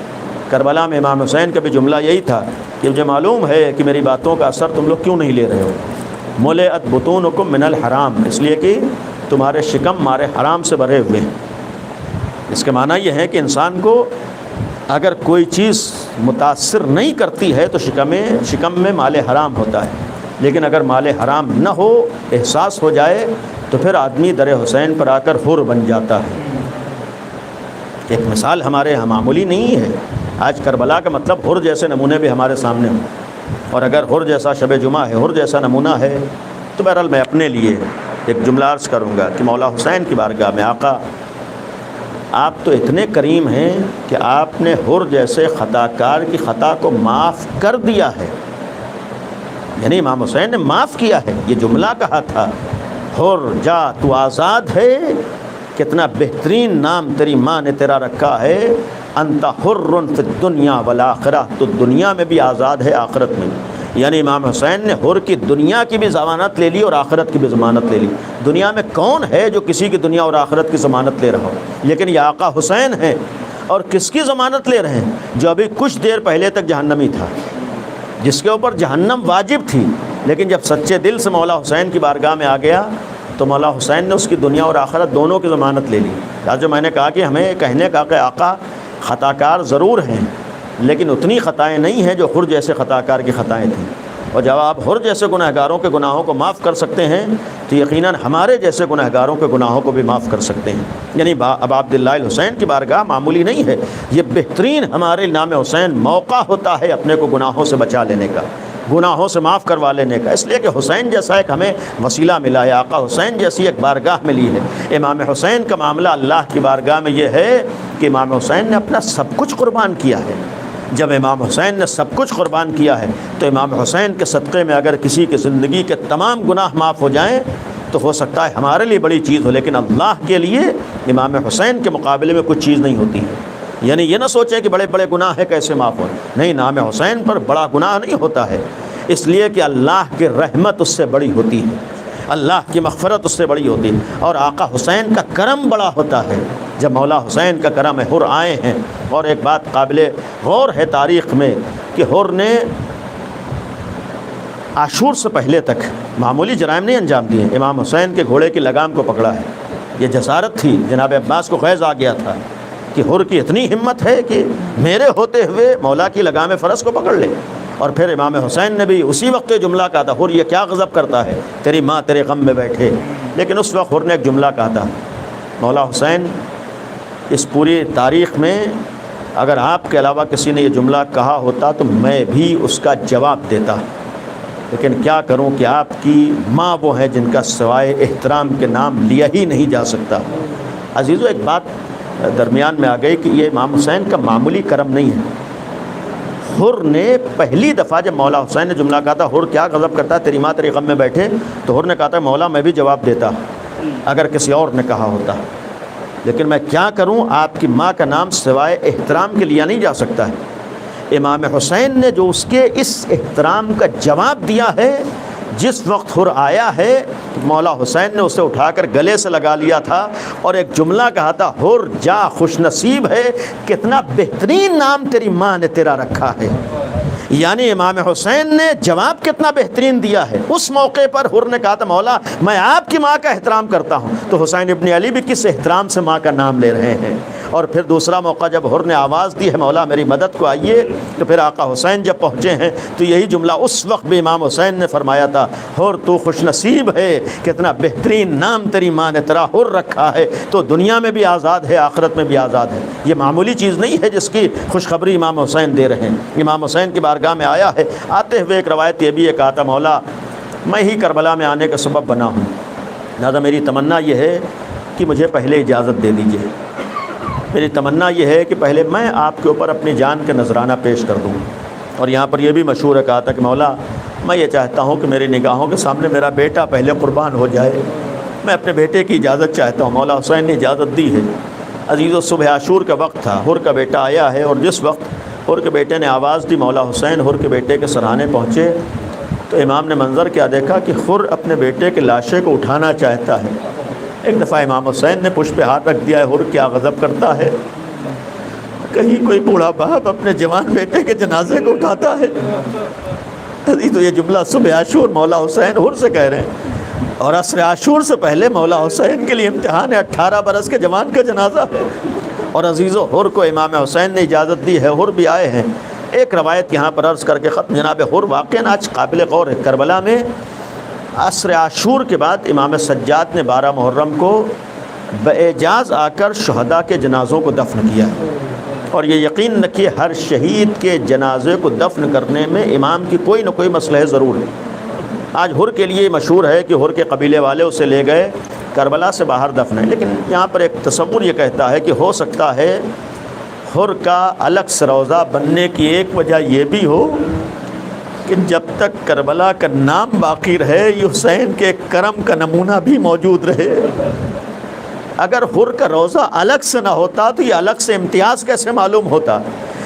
کربلا میں امام حسین کا بھی جملہ یہی تھا کہ مجھے معلوم ہے کہ میری باتوں کا اثر تم لوگ کیوں نہیں لے رہے ہو، ملئت بطونکم من الحرام، اس لیے کہ تمہارے شکم مارے حرام سے بھرے ہوئے ہیں۔ اس کے معنی یہ ہے کہ انسان کو اگر کوئی چیز متاثر نہیں کرتی ہے تو شکم میں مال حرام ہوتا ہے، لیکن اگر مال حرام نہ ہو، احساس ہو جائے تو پھر آدمی در حسین پر آ کر حر بن جاتا ہے۔ ایک مثال ہمارے یہاں معمولی نہیں ہے، آج کربلا کا مطلب حر جیسے نمونے بھی ہمارے سامنے ہوں، اور اگر حر جیسا شب جمعہ ہے، حر جیسا نمونہ ہے، تو بہرحال میں اپنے لیے ایک جملہ عرض کروں گا کہ مولا حسین کی بارگاہ میں آقا آپ تو اتنے کریم ہیں کہ آپ نے حر جیسے خطا کار کی خطا کو معاف کر دیا ہے، یعنی امام حسین نے معاف کیا ہے۔ یہ جملہ کہا تھا حر جا تو آزاد ہے، کتنا بہترین نام تیری ماں نے تیرا رکھا ہے، انت حر فی الدنیا والآخرہ، تو دنیا میں بھی آزاد ہے آخرت میں بھی، یعنی امام حسین نے حر کی دنیا کی بھی ضمانت لے لی اور آخرت کی بھی ضمانت لے لی۔ دنیا میں کون ہے جو کسی کی دنیا اور آخرت کی ضمانت لے رہا ہو، لیکن یہ آقا حسین ہیں، اور کس کی ضمانت لے رہے ہیں؟ جو ابھی کچھ دیر پہلے تک جہنمی تھا، جس کے اوپر جہنم واجب تھی، لیکن جب سچے دل سے مولا حسین کی بارگاہ میں آ گیا تو مولا حسین نے اس کی دنیا اور آخرت دونوں کی ضمانت لے لی۔ آج جو میں نے کہا کہ ہمیں کہنے کا کہ آقا خطا کار ضرور ہیں، لیکن اتنی خطائیں نہیں ہیں جو حر جیسے خطا کار کی خطائیں تھیں، اور جب آپ حر جیسے گناہ گاروں کے گناہوں کو معاف کر سکتے ہیں تو یقیناً ہمارے جیسے گناہ گاروں کے گناہوں کو بھی معاف کر سکتے ہیں۔ یعنی اب عبداللہ الحسین کی بارگاہ معمولی نہیں ہے، یہ بہترین ہمارے نام حسین موقع ہوتا ہے اپنے کو گناہوں سے بچا لینے کا۔ گناہوں سے معاف کروا لینے کا، اس لیے کہ حسین جیسا ایک ہمیں وسیلہ ملا ہے، آقا حسین جیسی ایک بارگاہ ملی ہے۔ امام حسین کا معاملہ اللہ کی بارگاہ میں یہ ہے کہ امام حسین نے اپنا سب کچھ قربان کیا ہے۔ جب امام حسین نے سب کچھ قربان کیا ہے تو امام حسین کے صدقے میں اگر کسی کی زندگی کے تمام گناہ معاف ہو جائیں تو ہو سکتا ہے ہمارے لیے بڑی چیز ہو، لیکن اللہ کے لیے امام حسین کے مقابلے میں کچھ چیز نہیں ہوتی ہے۔ یعنی یہ نہ سوچیں کہ بڑے بڑے گناہ ہیں کیسے معاف ہو، نہیں، نام حسین پر بڑا گناہ نہیں ہوتا ہے، اس لیے کہ اللہ کی رحمت اس سے بڑی ہوتی ہے، اللہ کی مغفرت اس سے بڑی ہوتی ہے، اور آقا حسین کا کرم بڑا ہوتا ہے۔ جب مولا حسین کا کرم ہے، حر آئے ہیں، اور ایک بات قابل غور ہے تاریخ میں کہ حر نے عاشور سے پہلے تک معمولی جرائم نہیں انجام دیے، امام حسین کے گھوڑے کی لگام کو پکڑا ہے۔ یہ جسارت تھی، جناب عباس کو خیز آ گیا تھا کہ حر کی اتنی ہمت ہے کہ میرے ہوتے ہوئے مولا کی لگام فرس کو پکڑ لے۔ اور پھر امام حسین نے بھی اسی وقت جملہ کہا تھا، حر یہ کیا غضب کرتا ہے، تیری ماں تیرے غم میں بیٹھے۔ لیکن اس وقت حر نے ایک جملہ کہا تھا، مولا حسین اس پوری تاریخ میں اگر آپ کے علاوہ کسی نے یہ جملہ کہا ہوتا تو میں بھی اس کا جواب دیتا، لیکن کیا کروں کہ آپ کی ماں وہ ہے جن کا سوائے احترام کے نام لیا ہی نہیں جا سکتا۔ عزیزو، ایک بات درمیان میں آ گئی کہ یہ امام حسین کا معمولی کرم نہیں ہے۔ حر نے پہلی دفعہ جب مولا حسین نے جملہ کہا تھا، حر کیا غضب کرتا ہے، تیری ماں تیرے غم میں بیٹھے، تو حر نے کہا تھا مولا میں بھی جواب دیتا اگر کسی اور نے کہا ہوتا، لیکن میں کیا کروں، آپ کی ماں کا نام سوائے احترام کے لیا نہیں جا سکتا ہے۔ امام حسین نے جو اس کے اس احترام کا جواب دیا ہے، جس وقت حر آیا ہے مولا حسین نے اسے اٹھا کر گلے سے لگا لیا تھا اور ایک جملہ کہا تھا، حر جا خوش نصیب ہے، کتنا بہترین نام تیری ماں نے تیرا رکھا ہے۔ یعنی امام حسین نے جواب کتنا بہترین دیا ہے۔ اس موقع پر حر نے کہا تھا مولا میں آپ کی ماں کا احترام کرتا ہوں، تو حسین ابن علی بھی کس احترام سے ماں کا نام لے رہے ہیں۔ اور پھر دوسرا موقع جب حر نے آواز دی ہے مولا میری مدد کو آئیے، تو پھر آقا حسین جب پہنچے ہیں تو یہی جملہ اس وقت بھی امام حسین نے فرمایا تھا، حر تو خوش نصیب ہے، کتنا بہترین نام تیری ماں نے تیرا حر رکھا ہے، تو دنیا میں بھی آزاد ہے آخرت میں بھی آزاد ہے۔ یہ معمولی چیز نہیں ہے جس کی خوشخبری امام حسین دے رہے ہیں۔ امام حسین کی بارگاہ میں آیا ہے، آتے ہوئے ایک روایت یہ بھی ہے، کہا تھا مولا میں ہی کربلا میں آنے کا سبب بنا ہوں، لہٰذا میری تمنا یہ ہے کہ مجھے پہلے اجازت دے دیجیے، میری تمنا یہ ہے کہ پہلے میں آپ کے اوپر اپنی جان کا نذرانہ پیش کر دوں۔ اور یہاں پر یہ بھی مشہور ہے، کہا تھا کہ مولا میں یہ چاہتا ہوں کہ میری نگاہوں کے سامنے میرا بیٹا پہلے قربان ہو جائے، میں اپنے بیٹے کی اجازت چاہتا ہوں۔ مولا حسین نے اجازت دی ہے۔ عزیزو، صبح عاشور کا وقت تھا، حر کا بیٹا آیا ہے، اور جس وقت حر کے بیٹے نے آواز دی مولا حسین حر کے بیٹے کے سرانے پہنچے تو امام نے منظر کیا دیکھا کہ حر اپنے بیٹے کے لاشے کو اٹھانا چاہتا ہے۔ ایک دفعہ امام حسین نے پشت پہ ہاتھ رکھ دیا ہے، حر کیا غضب کرتا ہے، کہیں کوئی بوڑھا باپ اپنے جوان بیٹے کے جنازے کو اٹھاتا ہے۔ تو یہ جملہ صبح عاشور مولا حسین حر سے کہہ رہے ہیں، اور عصر عاشور سے پہلے مولا حسین کے لیے امتحان ہے، 18 برس کے جوان کا جنازہ ہے۔ اور عزیزو، حر کو امام حسین نے اجازت دی ہے، حر بھی آئے ہیں۔ ایک روایت یہاں پر عرض کر کے ختم، جناب حر واقعاً آج قابل غور ہے۔ کربلا میں عصر عاشور کے بعد امام سجاد نے 12 محرم کو باعجاز آ کر شہداء کے جنازوں کو دفن کیا، اور یہ یقین رکھیے ہر شہید کے جنازے کو دفن کرنے میں امام کی کوئی نہ کوئی مصلحت ضرور ہے۔ آج حر کے لیے مشہور ہے کہ حر کے قبیلے والے اسے لے گئے کربلا سے باہر دفن ہے، لیکن یہاں پر ایک تصور یہ کہتا ہے کہ ہو سکتا ہے حر کا الگ سے روضہ بننے کی ایک وجہ یہ بھی ہو کہ جب تک کربلا کا نام باقی رہے یہ حسین کے کرم کا نمونہ بھی موجود رہے۔ اگر حر کا روضہ الگ سے نہ ہوتا تو یہ الگ سے امتیاز کیسے معلوم ہوتا؟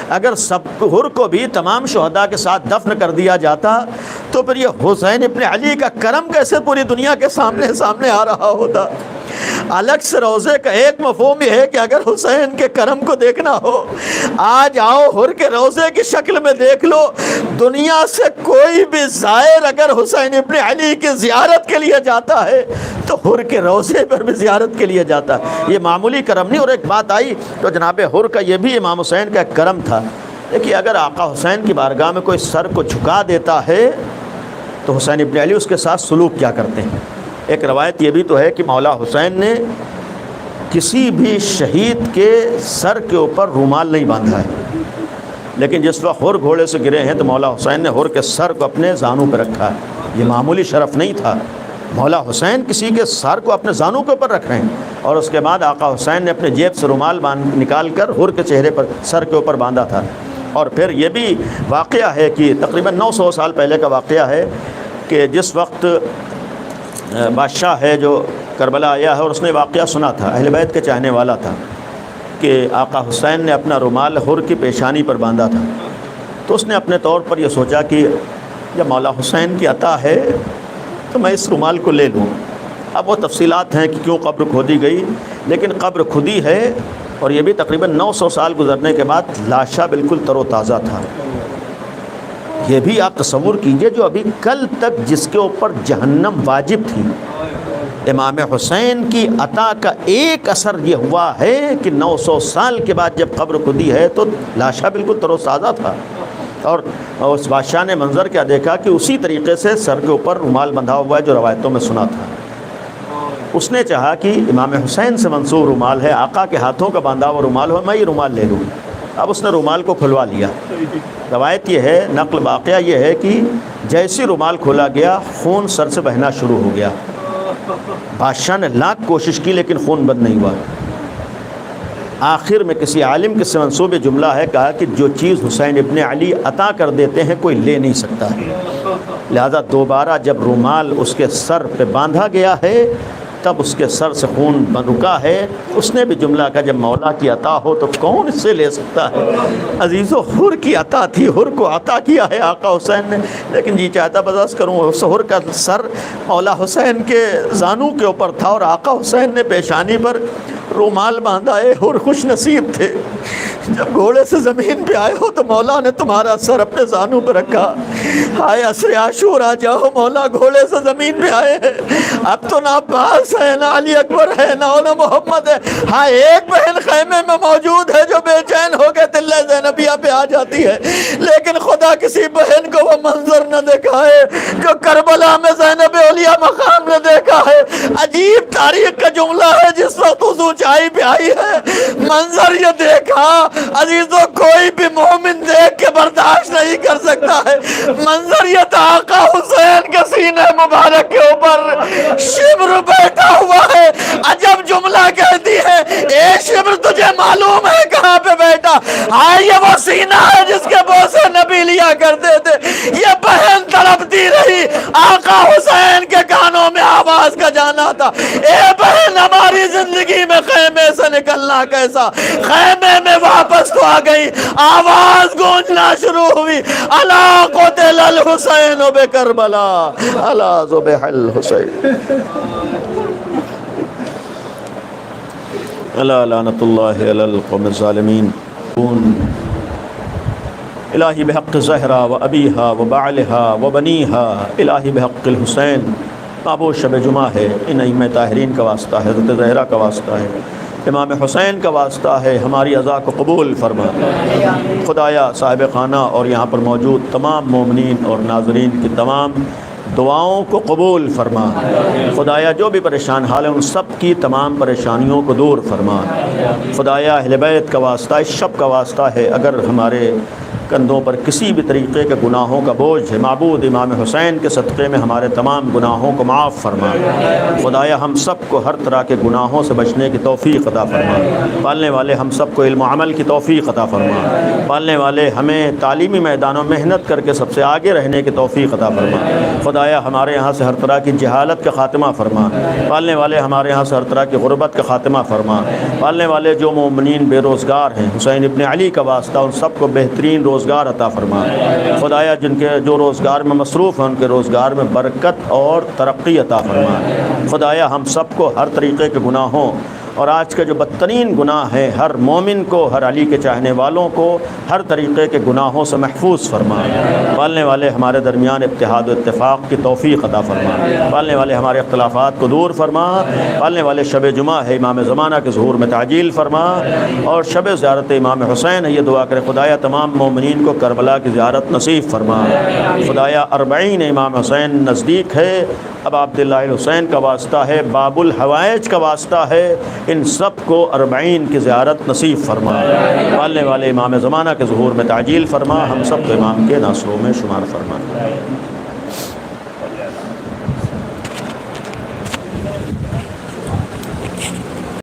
اگر سب حر کو بھی تمام شہداء کے ساتھ دفن کر دیا جاتا تو پھر یہ حسین ابن علی کا کرم کیسے پوری دنیا کے سامنے آ رہا ہوتا؟ الگ سے روضے کا ایک مفہوم یہ ہے کہ اگر حسین کے کرم کو دیکھنا ہو، آج آؤ حر کے روضے کی شکل میں دیکھ لو، دنیا سے کوئی بھی زائر اگر حسین ابن علی کی زیارت کے لیے جاتا ہے تو حر کے روضے پر بھی زیارت کے لیے جاتا ہے۔ یہ معمولی کرم نہیں۔ اور ایک بات آئی تو جناب حر کا یہ بھی امام حسین کا ایک کرم تھا۔ دیکھیے اگر آقا حسین کی بارگاہ میں کوئی سر کو جھکا دیتا ہے تو حسین ابن علی اس کے ساتھ سلوک کیا کرتے ہیں۔ ایک روایت یہ بھی تو ہے کہ مولا حسین نے کسی بھی شہید کے سر کے اوپر رومال نہیں باندھا ہے، لیکن جس وقت ہر گھوڑے سے گرے ہیں تو مولا حسین نے ہر کے سر کو اپنے زانوں پہ رکھا ہے۔ یہ معمولی شرف نہیں تھا، مولا حسین کسی کے سر کو اپنے زانوں کے اوپر رکھ رہے ہیں، اور اس کے بعد آقا حسین نے اپنے جیب سے رومال نکال کر ہر کے چہرے پر، سر کے اوپر باندھا تھا۔ اور پھر یہ بھی واقعہ ہے کہ تقریباً 900 سال پہلے کا واقعہ ہے کہ جس وقت بادشاہ ہے جو کربلا آیا ہے اور اس نے واقعہ سنا تھا، اہل بیت کے چاہنے والا تھا، کہ آقا حسین نے اپنا رومال ہر کی پیشانی پر باندھا تھا، تو اس نے اپنے طور پر یہ سوچا کہ جب مولا حسین کی عطا ہے تو میں اس رومال کو لے لوں۔ اب وہ تفصیلات ہیں کہ کیوں قبر کھودی گئی، لیکن قبر کھدی ہے، اور یہ بھی تقریباً 900 سال گزرنے کے بعد لاشا بالکل تر و تازہ تھا۔ یہ بھی آپ تصور کیجئے، جو ابھی کل تک جس کے اوپر جہنم واجب تھی، امام حسین کی عطا کا ایک اثر یہ ہوا ہے کہ 900 سال کے بعد جب قبر کھدی ہے تو لاشا بالکل تر و تازہ تھا۔ اور اس بادشاہ نے منظر کیا دیکھا کہ اسی طریقے سے سر کے اوپر رومال بندھا ہوا ہے جو روایتوں میں سنا تھا۔ اس نے چاہا کہ امام حسین سے منسوب رومال ہے، آقا کے ہاتھوں کا باندھا ہوا رومال ہو، میں یہ رومال لے لوں۔ اب اس نے رومال کو کھلوا لیا۔ روایت یہ ہے، نقل واقعہ یہ ہے کہ جیسے رومال کھولا گیا خون سر سے بہنا شروع ہو گیا۔ بادشاہ نے لاکھ کوشش کی لیکن خون بند نہیں ہوا۔ آخر میں کسی عالم کے سے منسوب جملہ ہے، کہا کہ جو چیز حسین ابن علی عطا کر دیتے ہیں کوئی لے نہیں سکتا ہے، لہذا دوبارہ جب رومال اس کے سر پہ باندھا گیا ہے تب اس کے سر سے خون رکا ہے۔ اس نے بھی جملہ کہا جب مولا کی عطا ہو تو کون اس سے لے سکتا ہے۔ عزیزو، حر کی عطا تھی، حر کو عطا کیا ہے آقا حسین نے، لیکن جی چاہتا برداشت کروں، اس حر کا سر مولا حسین کے زانوں کے اوپر تھا اور آقا حسین نے پیشانی پر رومال باندھا ہے۔ حر خوش نصیب تھے، جب گھوڑے سے زمین پہ آئے ہو تو مولا نے تمہارا سر اپنے زانوں پہ رکھا۔ ہائے عصر عاشور آ جاؤ، مولا گھوڑے سے زمین پہ آئے ہیں، اب تو نہ عباس ہے، نہ علی اکبر ہے، نہ اولا محمد ہے، ہاں ایک بہن خیمے میں موجود ہے جو بے چین ہو کے تلے زینبیہ پہ آ جاتی ہے، لیکن خدا کسی بہن کو وہ منظر نہ دکھائے جو کربلا میں زینب اولیاء مقام نے دیکھا ہے۔ عجیب تاریخ کا جملہ ہے، جس وقت اس اونچائی پہ آئی ہے منظر یہ دیکھا، عزیزو کوئی بھی مومن دیکھ کے برداشت نہیں کر سکتا ہے۔ منظر یہ تھا، آقا حسین کے سینے مبارک کے اوپر شبر بیٹھا ہوا ہے۔ عجب جملہ کہتی ہے، اے شبر تجھے معلوم ہے کہاں پہ بیٹھا؟ ہاں یہ وہ سینہ ہے جس کے بوسے نبی لیا کرتے تھے۔ یہ بہن تڑپتی رہی، آقا حسین کے کانوں میں آواز کا جانا تھا، اے بہن ہماری زندگی میں خیمے سے نکلنا کیسا؟ خیمے میں واپس تو آ گئی، آواز گونجنا شروع ہوئی، الا قتل الحسین بکربلا، الا ذبح الحسین، الا لعنت اللہ علی القوم الظالمین۔ الہی بحق زہرا و ابیہا و بعلہا و بنیہا، الہی بحق الحسین۔ بابو شب جمعہ ہے، ان ائمہ طاہرین کا واسطہ ہے، حضرت زہرا کا واسطہ ہے، امام حسین کا واسطہ ہے، ہماری عزا کو قبول فرما۔ خدایا صاحب خانہ اور یہاں پر موجود تمام مومنین اور ناظرین کی تمام دعاؤں کو قبول فرما۔ خدایا جو بھی پریشان حال ہیں ان سب کی تمام پریشانیوں کو دور فرما۔ خدایا اہل بیت کا واسطہ، اس شب کا واسطہ ہے، اگر ہمارے کندھوں پر کسی بھی طریقے کے گناہوں کا بوجھ ہے، معبود امام حسین کے صدقے میں ہمارے تمام گناہوں کو معاف فرما۔ خدایا ہم سب کو ہر طرح کے گناہوں سے بچنے کی توفیق عطا فرما۔ پالنے والے ہم سب کو علم و عمل کی توفیق عطا فرما۔ پالنے والے ہمیں تعلیمی میدانوں میں محنت کر کے سب سے آگے رہنے کی توفیق عطا فرما۔ خدایا ہمارے یہاں سے ہر طرح کی جہالت کا خاتمہ فرما۔ پالنے والے ہمارے یہاں سے ہر طرح کی غربت کا خاتمہ فرما۔ پالنے والے جو مومنین بے روزگار ہیں، حسین ابن علی کا واسطہ، ان سب کو بہترین روزگار عطا فرما۔ خدایا جن کے جو روزگار میں مصروف ہیں ان کے روزگار میں برکت اور ترقی عطا فرما۔ خدایا ہم سب کو ہر طریقے کے گناہوں اور آج کا جو بدترین گناہ ہے، ہر مومن کو، ہر علی کے چاہنے والوں کو ہر طریقے کے گناہوں سے محفوظ فرما۔ پالنے والے ہمارے درمیان اتحاد و اتفاق کی توفیق عطا فرما۔ پالنے والے ہمارے اختلافات کو دور فرما۔ پالنے والے شب جمعہ ہے، امام زمانہ کے ظہور میں تعجیل فرما، اور شب زیارت امام حسین ہے، یہ دعا کرے خدایا تمام مومنین کو کربلا کی زیارت نصیب فرما۔ خدایا 40 امام حسین نزدیک ہے، اب عبداللہ الحسین کا واسطہ ہے، باب الحوائج کا واسطہ ہے، ان سب کو 40 کی زیارت نصیب فرما، پالنے والے امام زمانہ کے ظہور میں تعجیل فرما، ہم سب کو امام کے ناصروں میں شمار فرما۔